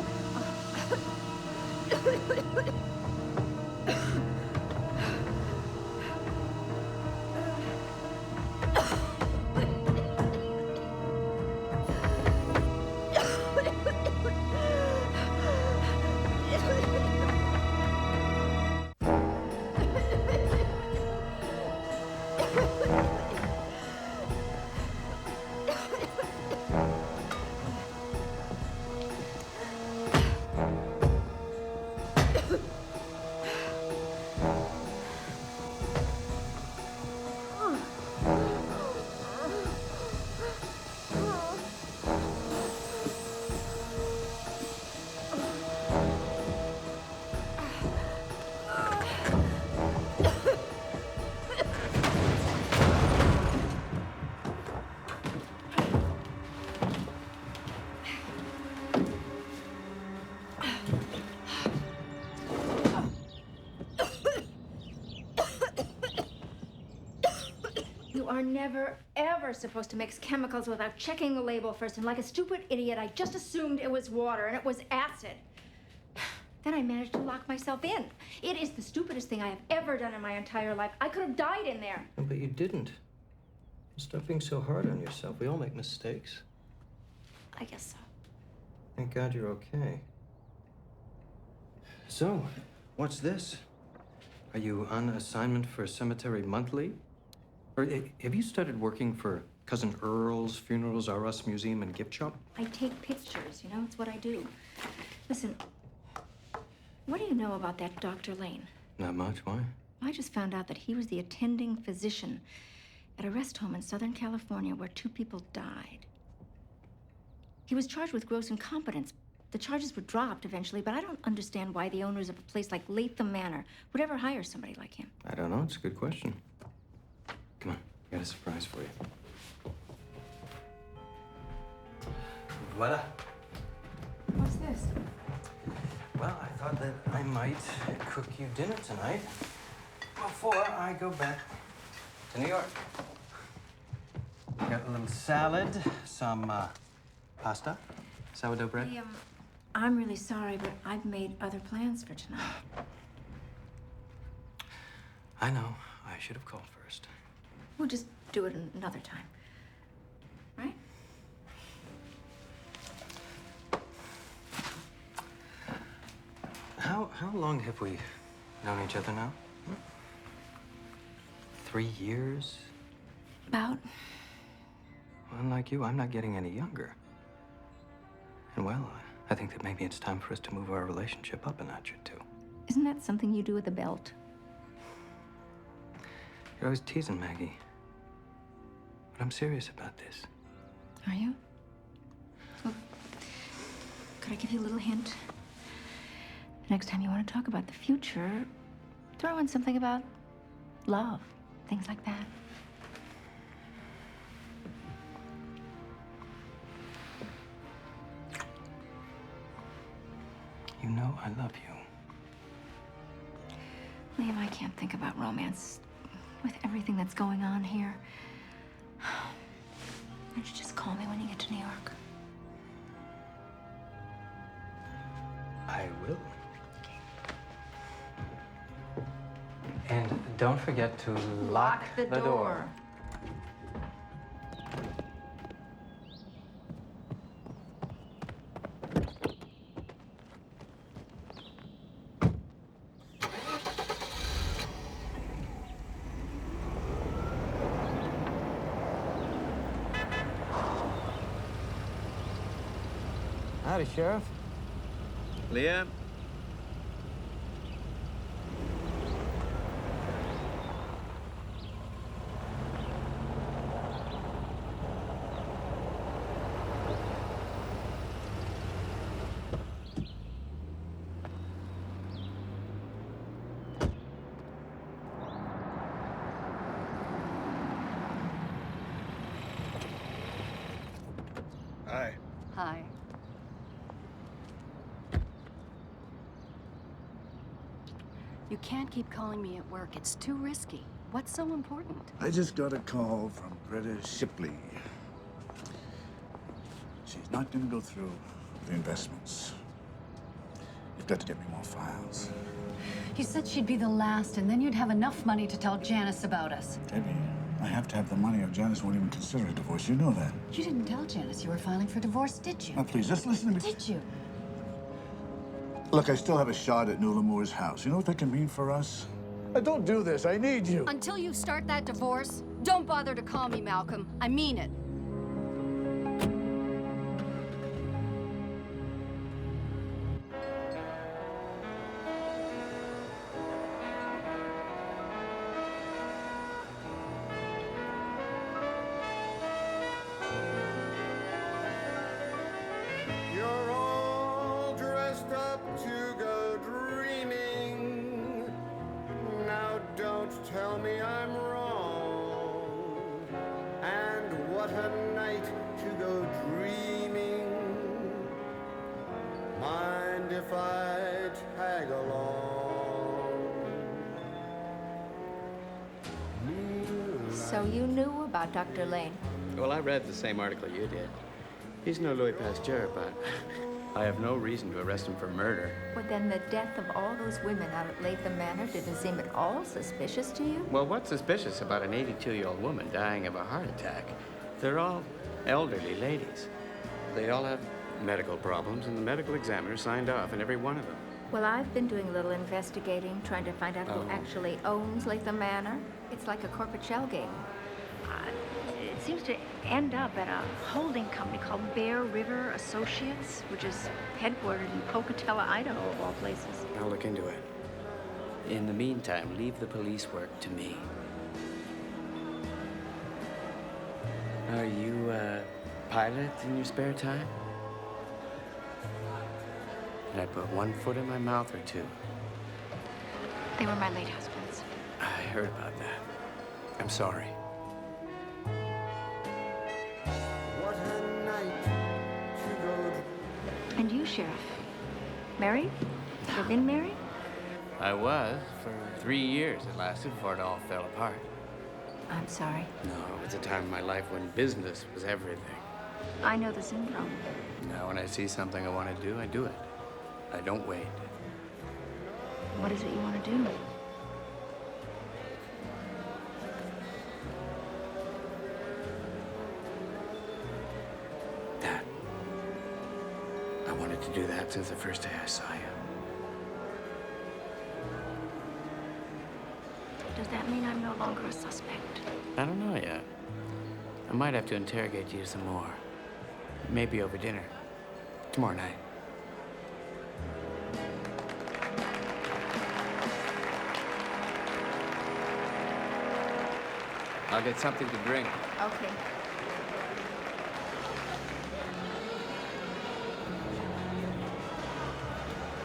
You are never, ever supposed to mix chemicals without checking the label first. And like a stupid idiot, I just assumed it was water, and it was acid. Then I managed to lock myself in. It is the stupidest thing I have ever done in my entire life. I could have died in there. But you didn't. Stop being so hard on yourself. We all make mistakes. I guess so. Thank God you're okay. So, what's this? Are you on assignment for Cemetery Monthly? Or have you started working for Cousin Earl's Funerals R Us Museum and Gift Shop? I take pictures, you know? It's what I do. Listen, what do you know about that Dr. Lane? Not much. Why? I just found out that he was the attending physician at a rest home in Southern California where 2 people died. He was charged with gross incompetence. The charges were dropped eventually, but I don't understand why the owners of a place like Latham Manor would ever hire somebody like him. I don't know. It's a good question. Come on. I got a surprise for you. Voila. What's this? Well, I thought that I might cook you dinner tonight before I go back to New York. Got a little salad, some pasta, sourdough bread. Hey, I'm really sorry, but I've made other plans for tonight. I know. I should have called first. We'll just do it another time, right? How long have we known each other now? 3 years? About. Well, unlike you, I'm not getting any younger. And well, I think that maybe it's time for us to move our relationship up a notch or two. Isn't that something you do with a belt? You're always teasing Maggie. But I'm serious about this. Are you? Well, could I give you a little hint? Next time you want to talk about the future, throw in something about love, things like that. You know I love you. Liam, I can't think about romance with everything that's going on here. Why don't you just call me when you get to New York? I will. And don't forget to lock the door. Howdy, Sheriff. Liam? Hi. Hi. You can't keep calling me at work. It's too risky. What's so important? I just got a call from Greta Shipley. She's not going to go through the investments. You've got to get me more files. You said she'd be the last, and then you'd have enough money to tell Janice about us. Debbie, I have to have the money or Janice won't even consider a divorce. You know that. You didn't tell Janice you were filing for divorce, did you? Now, please, just listen to me. Did you? Look, I still have a shot at Nuala Moore's house. You know what that can mean for us? Don't do this. I need you. Until you start that divorce, don't bother to call me, Malcolm. I mean it. You're all dressed up to go dreaming. Now don't tell me I'm wrong. And what a night to go dreaming. Mind if I tag along? So you knew about Dr. Lane? Well, I read the same article you did. He's no Louis Pasteur, but I have no reason to arrest him for murder. Well, then the death of all those women out at Latham Manor didn't seem at all suspicious to you? Well, what's suspicious about an 82-year-old woman dying of a heart attack? They're all elderly ladies. They all have medical problems, and the medical examiner signed off on every one of them. Well, I've been doing a little investigating, trying to find out Oh. who actually owns Latham Manor. It's like a corporate shell game. It seems to end up at a holding company called Bear River Associates, which is headquartered in Pocatello, Idaho, of all places. I'll look into it. In the meantime, leave the police work to me. Are you a pilot in your spare time? Did I put one foot in my mouth or two? They were my late husbands. I heard about that. I'm sorry. What a night to go And you, Sheriff? Married? You've been married? I was, for 3 years it lasted before it all fell apart. I'm sorry. No, it was a time in my life when business was everything. I know the syndrome. Now, when I see something I want to do, I do it. I don't wait. What is it you want to do? That. I wanted to do that since the first day I saw you. Does that mean I'm no longer a suspect? I don't know yet. I might have to interrogate you some more. Maybe over dinner. Tomorrow night. I'll get something to drink. Okay.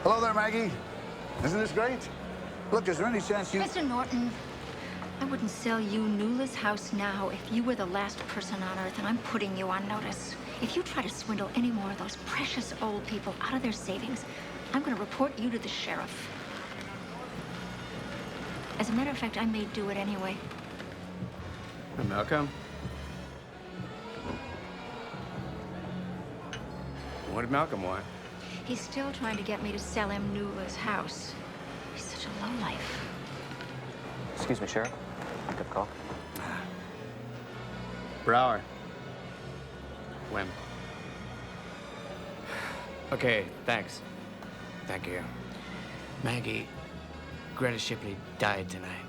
Hello there, Maggie. Isn't this great? Look, is there any chance you... Mr. Norton, I wouldn't sell you Nula's house now if you were the last person on Earth, and I'm putting you on notice. If you try to swindle any more of those precious old people out of their savings, I'm going to report you to the sheriff. As a matter of fact, I may do it anyway. Hey, Malcolm. What did Malcolm want? He's still trying to get me to sell him Nula's house. He's such a lowlife. Excuse me, Sheriff. Good call. Brower. When? Okay, thanks. Thank you. Maggie, Greta Shipley died tonight.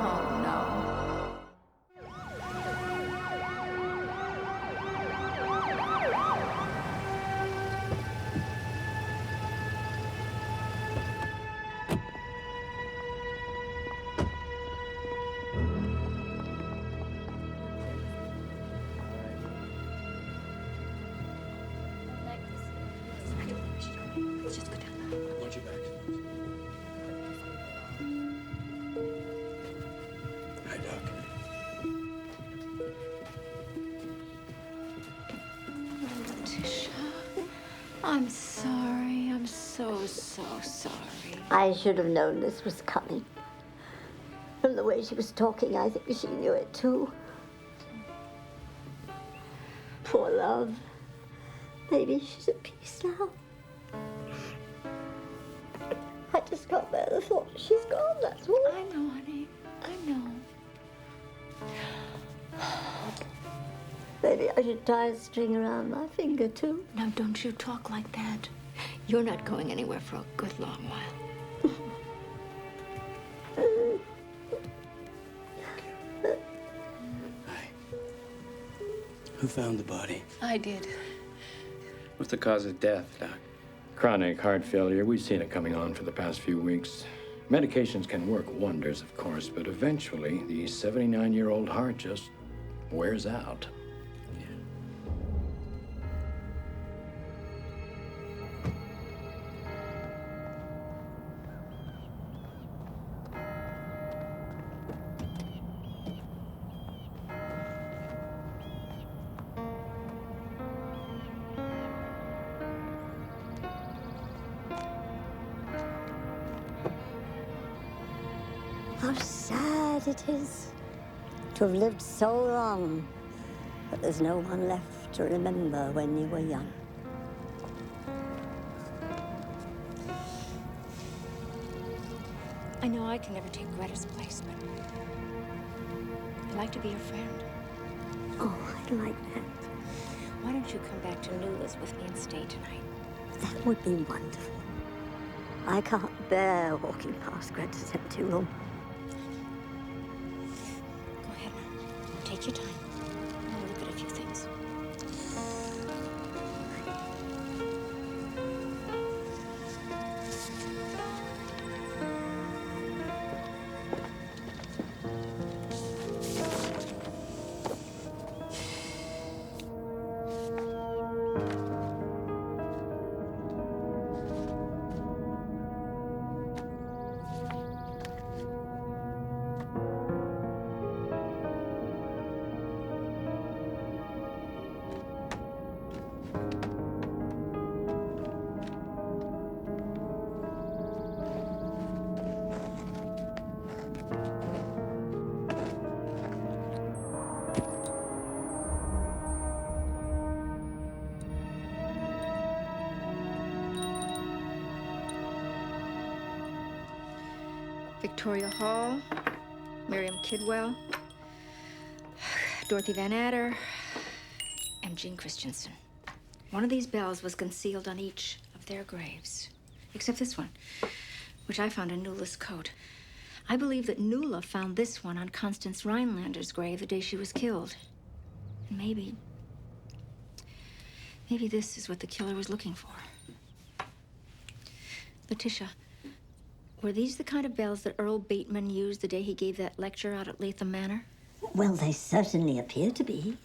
Oh, no. Hi, Doc. Tisha, I'm sorry. I'm so sorry. I should have known this was coming. From the way she was talking, I think she knew it too. Poor love. Maybe she's at peace now. I just can't bear the thought she's gone, that's all. I know, honey. I know. Maybe I should tie a string around my finger, too. Now, don't you talk like that. You're not going anywhere for a good long while. Who found the body? I did. What's the cause of death, Doc? Chronic heart failure. We've seen it coming on for the past few weeks. Medications can work wonders, of course, but eventually the 79-year-old heart just wears out. How sad it is to have lived so long, but there's no one left to remember when you were young. I know I can never take Greta's place, but I'd like to be your friend. Oh, I'd like that. Why don't you come back to Nula's with me and stay tonight? That would be wonderful. I can't bear walking past Greta's empty room. Go ahead now. Take your time. I'm gonna look at a few things. Victoria Hall, Miriam Kidwell, Dorothy Van Adder, and Jean Christensen. One of these bells was concealed on each of their graves, except this one, which I found in Nuala's coat. I believe that Nuala found this one on Constance Rhinelander's grave the day she was killed. And maybe this is what the killer was looking for. Letitia, were these the kind of bells that Earl Bateman used the day he gave that lecture out at Latham Manor? Well, they certainly appear to be.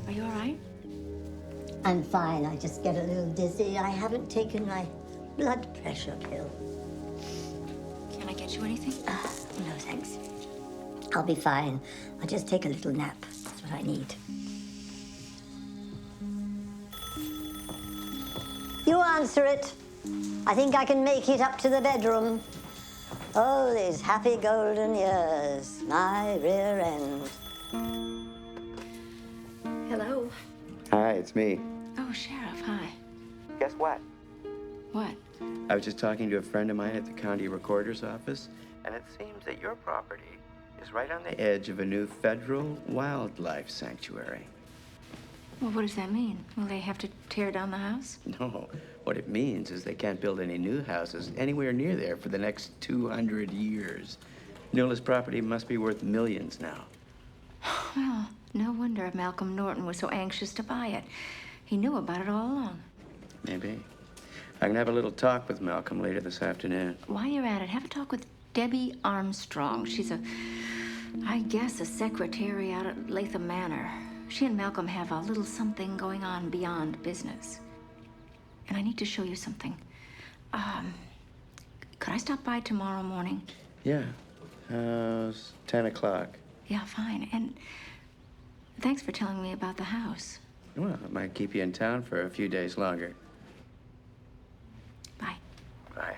Are you all right? I'm fine. I just get a little dizzy. I haven't taken my blood pressure pill. Can I get you anything? No, thanks. I'll be fine. I'll just take a little nap. That's what I need. You answer it. I think I can make it up to the bedroom. Oh, these happy golden years, my rear end. Hello. Hi, it's me. Oh, Sheriff, hi. Guess what? What? I was just talking to a friend of mine at the county recorder's office, and it seems that your property is right on the edge of a new federal wildlife sanctuary. Well, what does that mean? Will they have to tear down the house? No, what it means is they can't build any new houses anywhere near there for the next 200 years. Nuala's property must be worth millions now. Well, no wonder Malcolm Norton was so anxious to buy it. He knew about it all along. Maybe. I can have a little talk with Malcolm later this afternoon. While you're at it, have a talk with Debbie Armstrong. She's I guess, a secretary out at Latham Manor. She and Malcolm have a little something going on beyond business. And I need to show you something. Could I stop by tomorrow morning? Yeah. It's 10 o'clock. Yeah, fine. And thanks for telling me about the house. Well, it might keep you in town for a few days longer. Bye. Bye.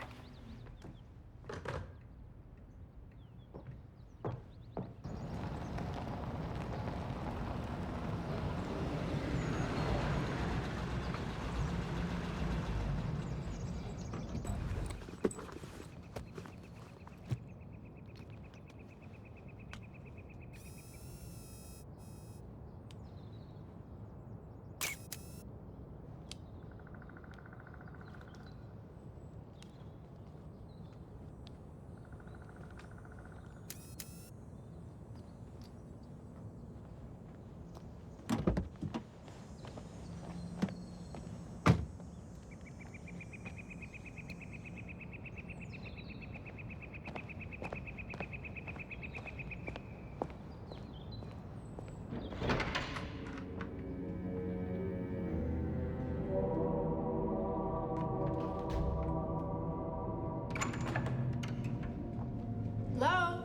Hello?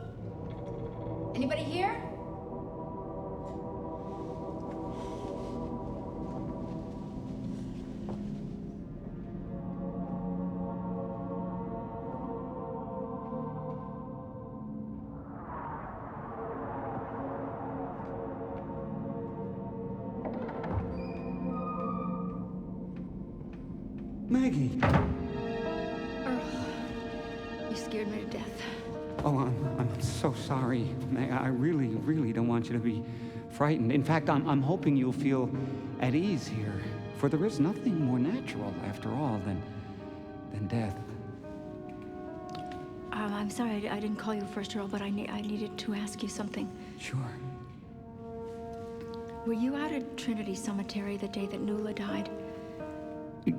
Anybody here? Maggie! Earl, you scared me to death. Oh, I'm so sorry. I really, really don't want you to be frightened. In fact, I'm hoping you'll feel at ease here. For there is nothing more natural, after all, than death. I'm sorry I didn't call you first, Earl, but I needed to ask you something. Sure. Were you out at Trinity Cemetery the day that Nuala died?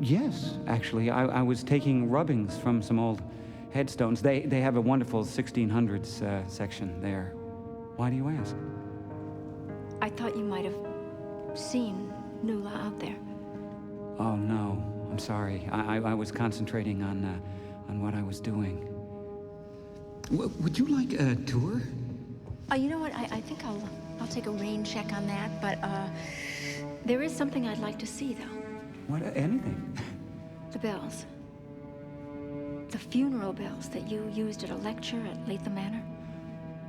Yes, actually. I was taking rubbings from some old headstones. They have a wonderful 1600s section there. Why do you ask? I thought you might have seen Nuala out there. Oh, no. I'm sorry. I was concentrating on what I was doing. Would you like a tour? You know what? I think I'll take a rain check on that, but there is something I'd like to see, though. What? Anything? The bells. The funeral bells that you used at a lecture at Latham Manor.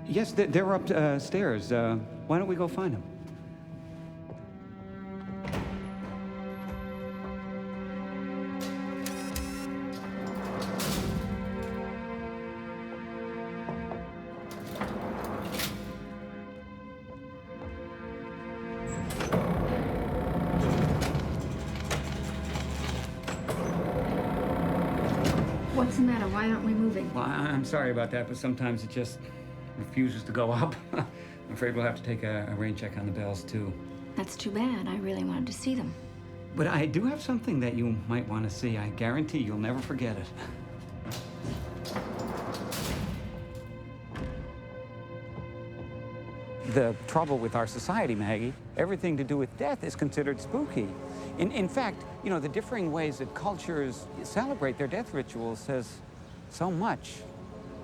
Yes, they're upstairs. Why don't we go find them? What's the matter? Why aren't we moving? Well, I'm sorry about that, but sometimes it just refuses to go up. I'm afraid we'll have to take a rain check on the bells, too. That's too bad. I really wanted to see them. But I do have something that you might want to see. I guarantee you'll never forget it. The trouble with our society, Maggie, everything to do with death is considered spooky. In fact, you know, the differing ways that cultures celebrate their death rituals says so much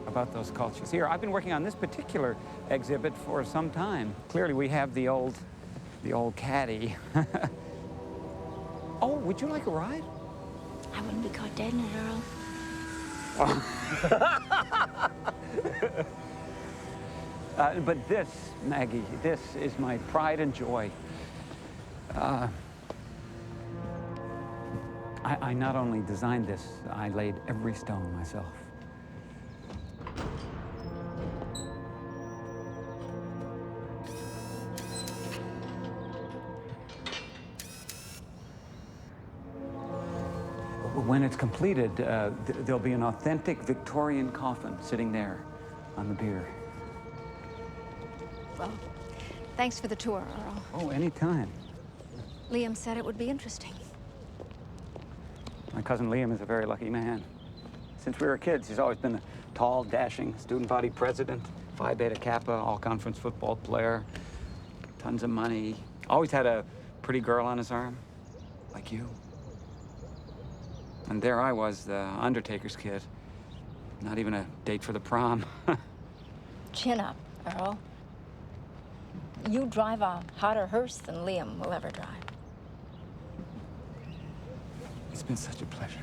about those cultures. Here, I've been working on this particular exhibit for some time. Clearly, we have the old caddy. Oh, would you like a ride? I wouldn't be caught dead in it, Earl. But this, Maggie, this is my pride and joy. I not only designed this, I laid every stone myself. When it's completed, there'll be an authentic Victorian coffin sitting there on the pier. Well, thanks for the tour, Earl. Oh, anytime. Liam said it would be interesting. My cousin Liam is a very lucky man. Since we were kids, he's always been a tall, dashing student body president, Phi Beta Kappa, all-conference football player, tons of money. Always had a pretty girl on his arm, like you. And there I was, the undertaker's kid. Not even a date for the prom. Chin up, Earl. You drive a hotter hearse than Liam will ever drive. It's been such a pleasure.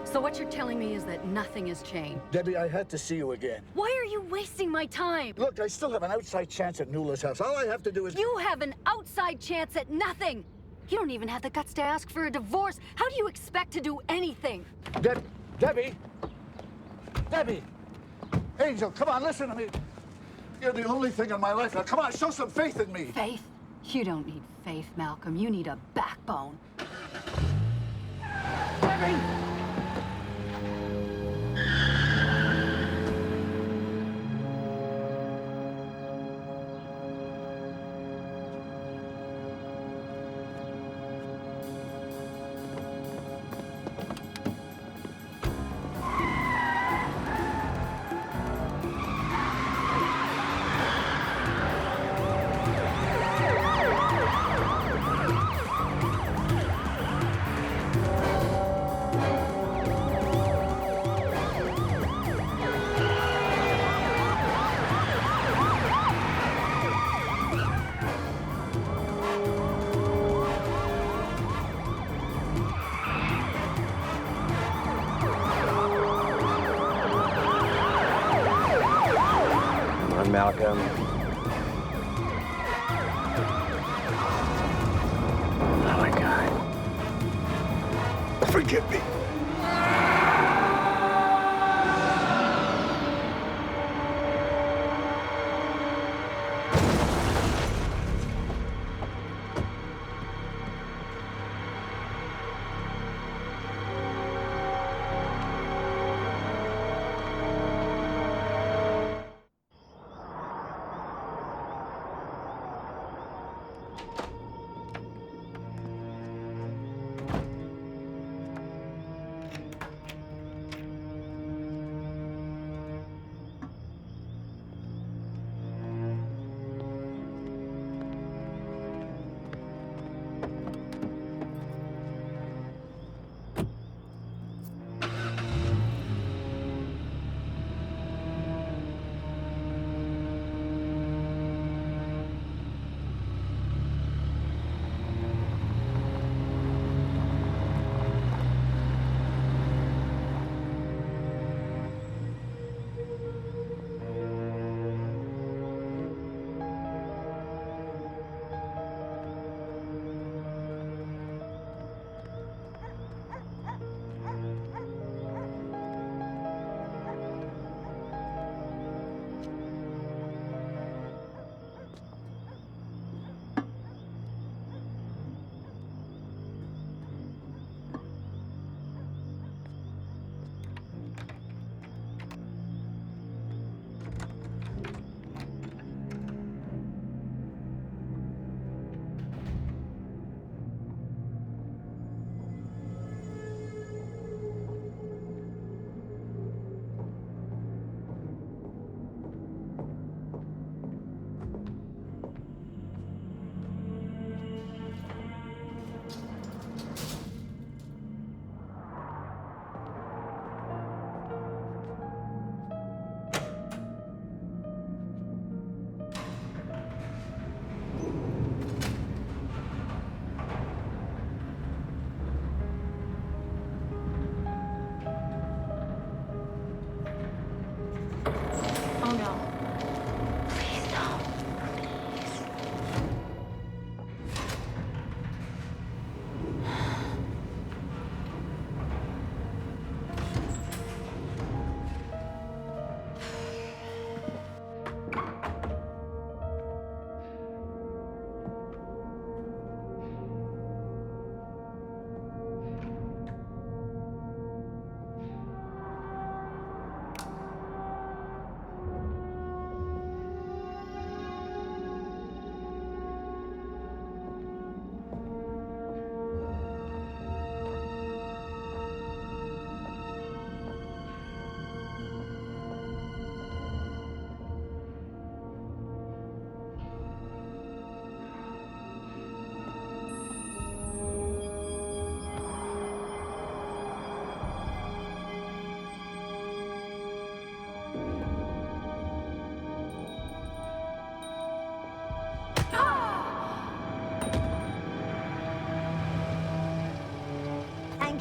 So what you're telling me is that nothing has changed? Debbie, I had to see you again. Why are you wasting my time? Look, I still have an outside chance at Nula's house. All I have to do is... You have an outside chance at nothing! You don't even have the guts to ask for a divorce. How do you expect to do anything? Debbie! Debbie! Angel, come on, listen to me. You're the only thing in my life. Now, come on, show some faith in me. Faith? You don't need faith, Malcolm. You need a backbone. Debbie! Malcolm. Oh my God. Forgive me.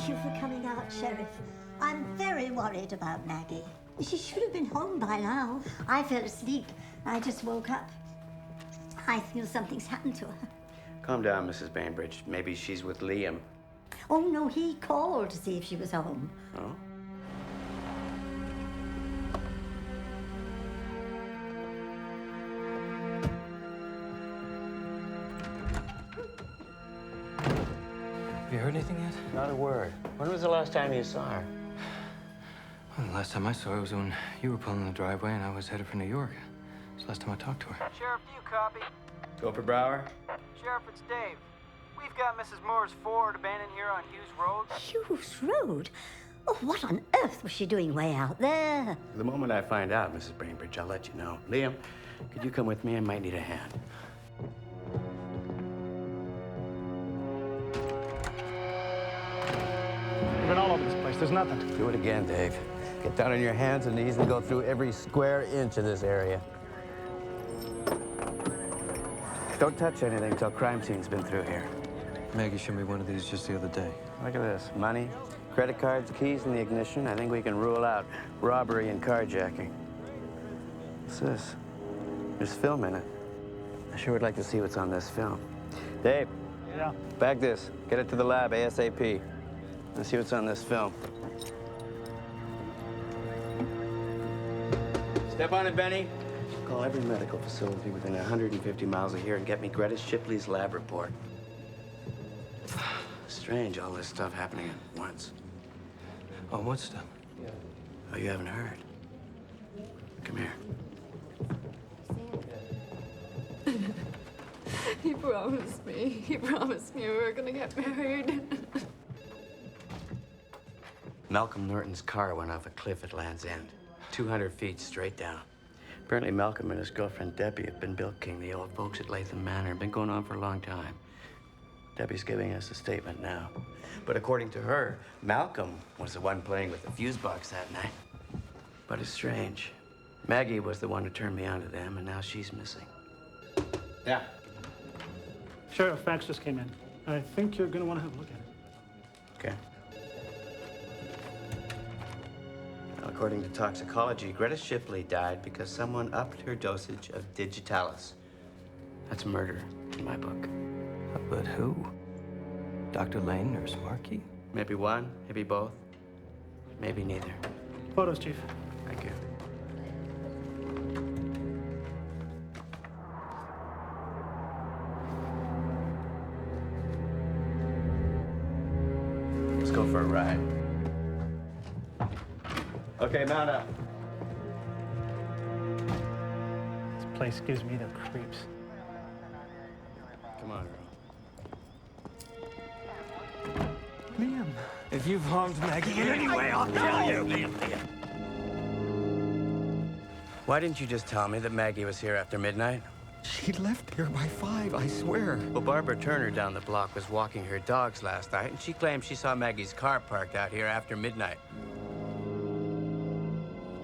Thank you for coming out, Sheriff. I'm very worried about Maggie. She should have been home by now. I fell asleep. I just woke up. I feel something's happened to her. Calm down, Mrs. Bainbridge. Maybe she's with Liam. Oh, no, he called to see if she was home. Oh? Have you heard anything yet? Not a word. When was the last time you saw her? Well, the last time I saw her was when you were pulling the driveway and I was headed for New York. It's the last time I talked to her. Sheriff, do you copy? Gopher Brower? Sheriff, it's Dave. We've got Mrs. Moore's Ford abandoned here on Hughes Road. Hughes Road? Oh, what on earth was she doing way out there? The moment I find out, Mrs. Bainbridge, I'll let you know. Liam, could you come with me? I might need a hand. We've been all over this place. There's nothing. Do it again, Dave. Get down on your hands and knees and go through every square inch of this area. Don't touch anything till crime scene's been through here. Maggie showed me one of these just the other day. Look at this. Money, credit cards, keys in the ignition. I think we can rule out robbery and carjacking. What's this? There's film in it. I sure would like to see what's on this film. Dave. Yeah? Bag this. Get it to the lab ASAP. Let's see what's on this film. Step on it, Benny. Call every medical facility within 150 miles of here and get me Greta Shipley's lab report. Strange, all this stuff happening at once. Oh, what stuff? Oh, you haven't heard? Come here. He promised me. He promised me we were gonna get married. Malcolm Norton's car went off a cliff at Land's End. 200 feet straight down. Apparently Malcolm and his girlfriend Debbie have been bilking the old folks at Latham Manor. Been going on for a long time. Debbie's giving us a statement now. But according to her, Malcolm was the one playing with the fuse box that night. But it's strange. Maggie was the one who turned me on to them, and now she's missing. Yeah. Sheriff, fax just came in. I think you're gonna want to have a look at it. Okay. Now, according to toxicology, Greta Shipley died because someone upped her dosage of digitalis. That's murder in my book. But who? Dr. Lane, Nurse Markey? Maybe one, maybe both, maybe neither. Photos, Chief. Thank you. Let's go for a ride. Okay, mount up. This place gives me the creeps. Come on, girl. Liam, if you've harmed Maggie in any way, I'll kill you. Liam. Why didn't you just tell me that Maggie was here after midnight? She left here by 5, I swear. Well, Barbara Turner down the block was walking her dogs last night, and she claimed she saw Maggie's car parked out here after midnight.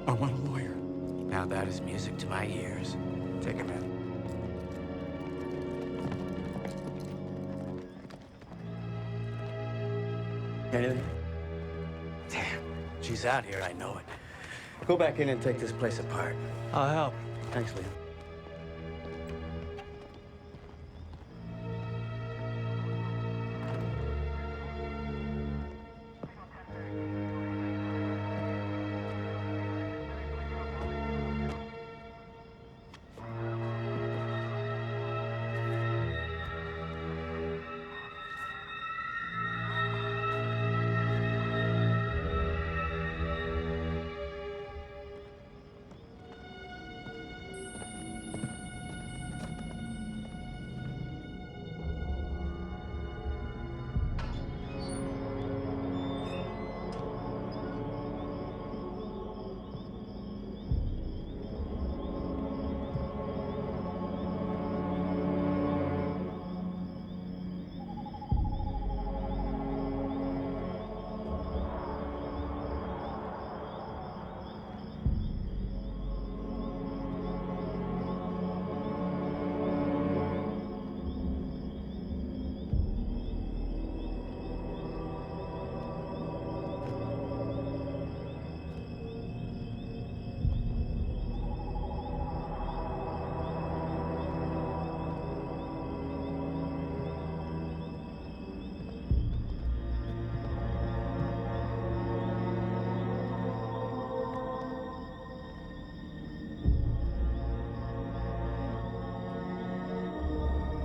I want a lawyer. Now that is music to my ears. Take him in. Anything? Damn, she's out here, I know it. Go back in and take this place apart. I'll help. Thanks, Liam.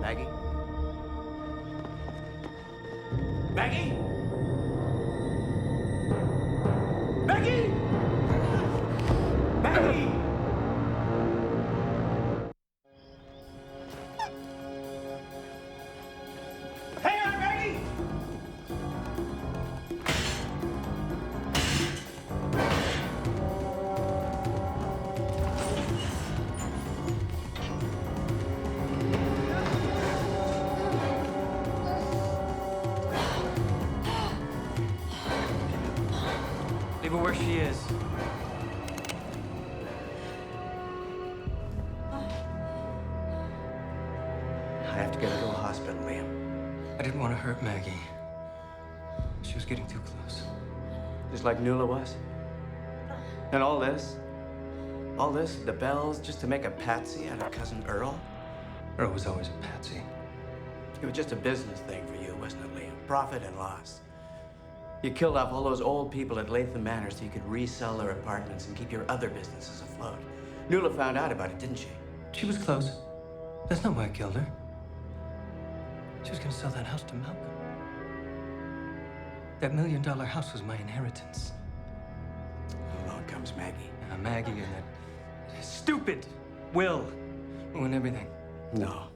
Maggie? Maggie? Maggie! Maggie! Hang on, Maggie! Leave her where she is. I have to get her to a hospital, Liam. I didn't want to hurt Maggie. She was getting too close. Just like Nuala was. And all this, the bells, just to make a patsy out of Cousin Earl? Earl was always a patsy. It was just a business thing for you, wasn't it, Liam? Profit and loss. You killed off all those old people at Latham Manor so you could resell their apartments and keep your other businesses afloat. Nuala found out about it, didn't she? She was close. That's not why I killed her. She was going to sell that house to Malcolm. That $1 million house was my inheritance. Along comes Maggie. Maggie and that stupid Will ruined everything. No.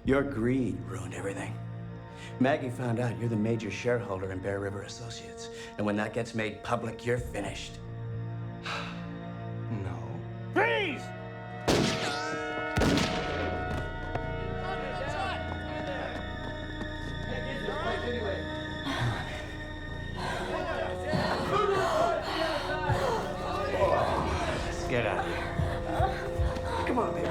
Your greed ruined everything. Maggie found out you're the major shareholder in Bear River Associates. And when that gets made public, you're finished. No. Freeze! Let's get out of here. Come on, baby.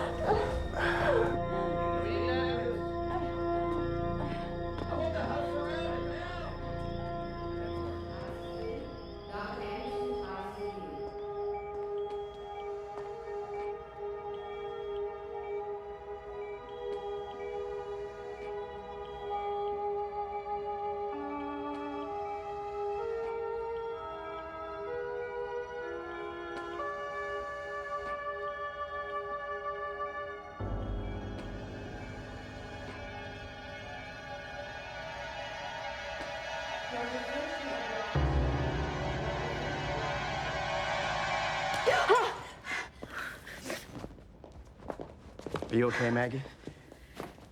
Are you okay, Maggie?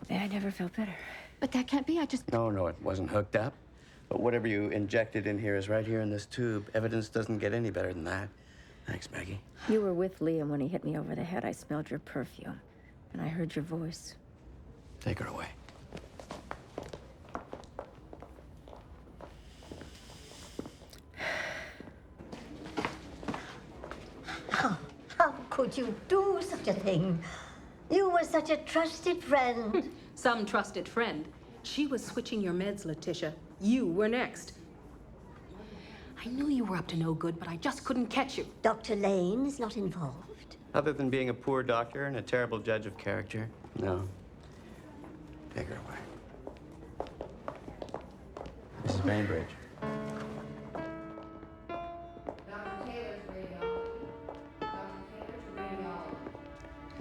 I never felt better. But that can't be. I just... No, it wasn't hooked up. But whatever you injected in here is right here in this tube. Evidence doesn't get any better than that. Thanks, Maggie. You were with Liam when he hit me over the head. I smelled your perfume. And I heard your voice. Take her away. How could you do such a thing? You were such a trusted friend. Some trusted friend. She was switching your meds, Letitia. You were next. I knew you were up to no good, but I just couldn't catch you. Dr. Lane is not involved. Other than being a poor doctor and a terrible judge of character, no. Take her away. Mrs. Bainbridge.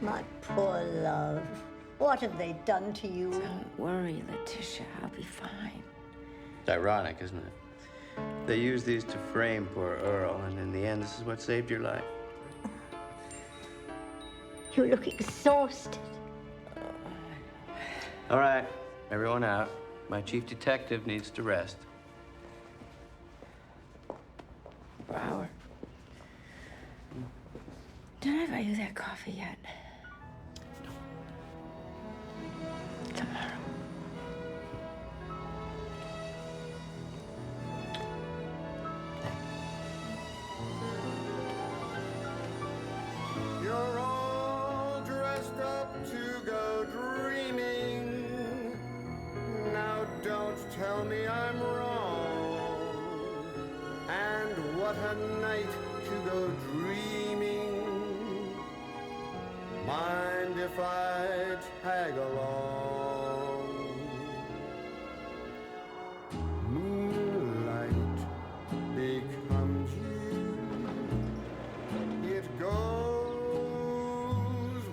My poor love. What have they done to you? Don't worry, Letitia. I'll be fine. It's ironic, isn't it? They used these to frame poor Earl, and in the end, this is what saved your life. You look exhausted. All right, everyone out. My chief detective needs to rest. Brower. Did I buy you that coffee yet? Tomorrow. You're all dressed up to go dreaming. Now don't tell me I'm wrong. And what a night to go dreaming. Mind if I tag along? Moonlight becomes you. It goes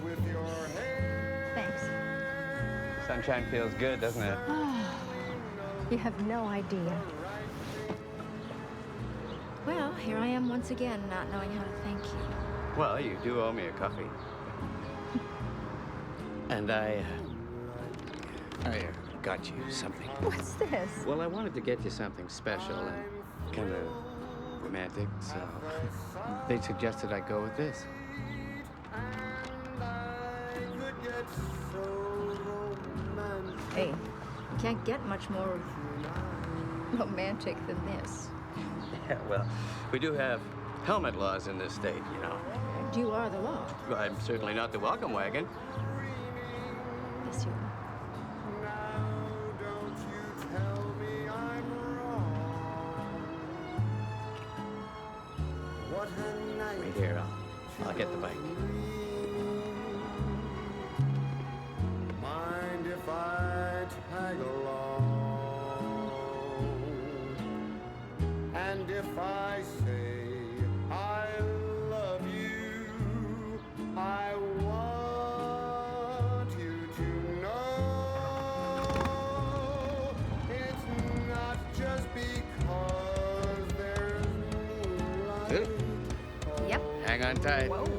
with your hair. Thanks. Sunshine feels good, doesn't it? You have no idea. Well, here I am once again, not knowing how to thank you. Well, you do owe me a coffee. And I got you something. What's this? Well, I wanted to get you something special and kind of romantic, so they suggested I go with this. Hey, you can't get much more romantic than this. Yeah, well, we do have helmet laws in this state, you know. And you are the law. Well, I'm certainly not the welcome wagon. Yes, you are. Wait here, I'll get the bike. Mind if I tag along? And if I say I love you, I want you to know it's not just because there's moonlight. Hang on tight. Whoa.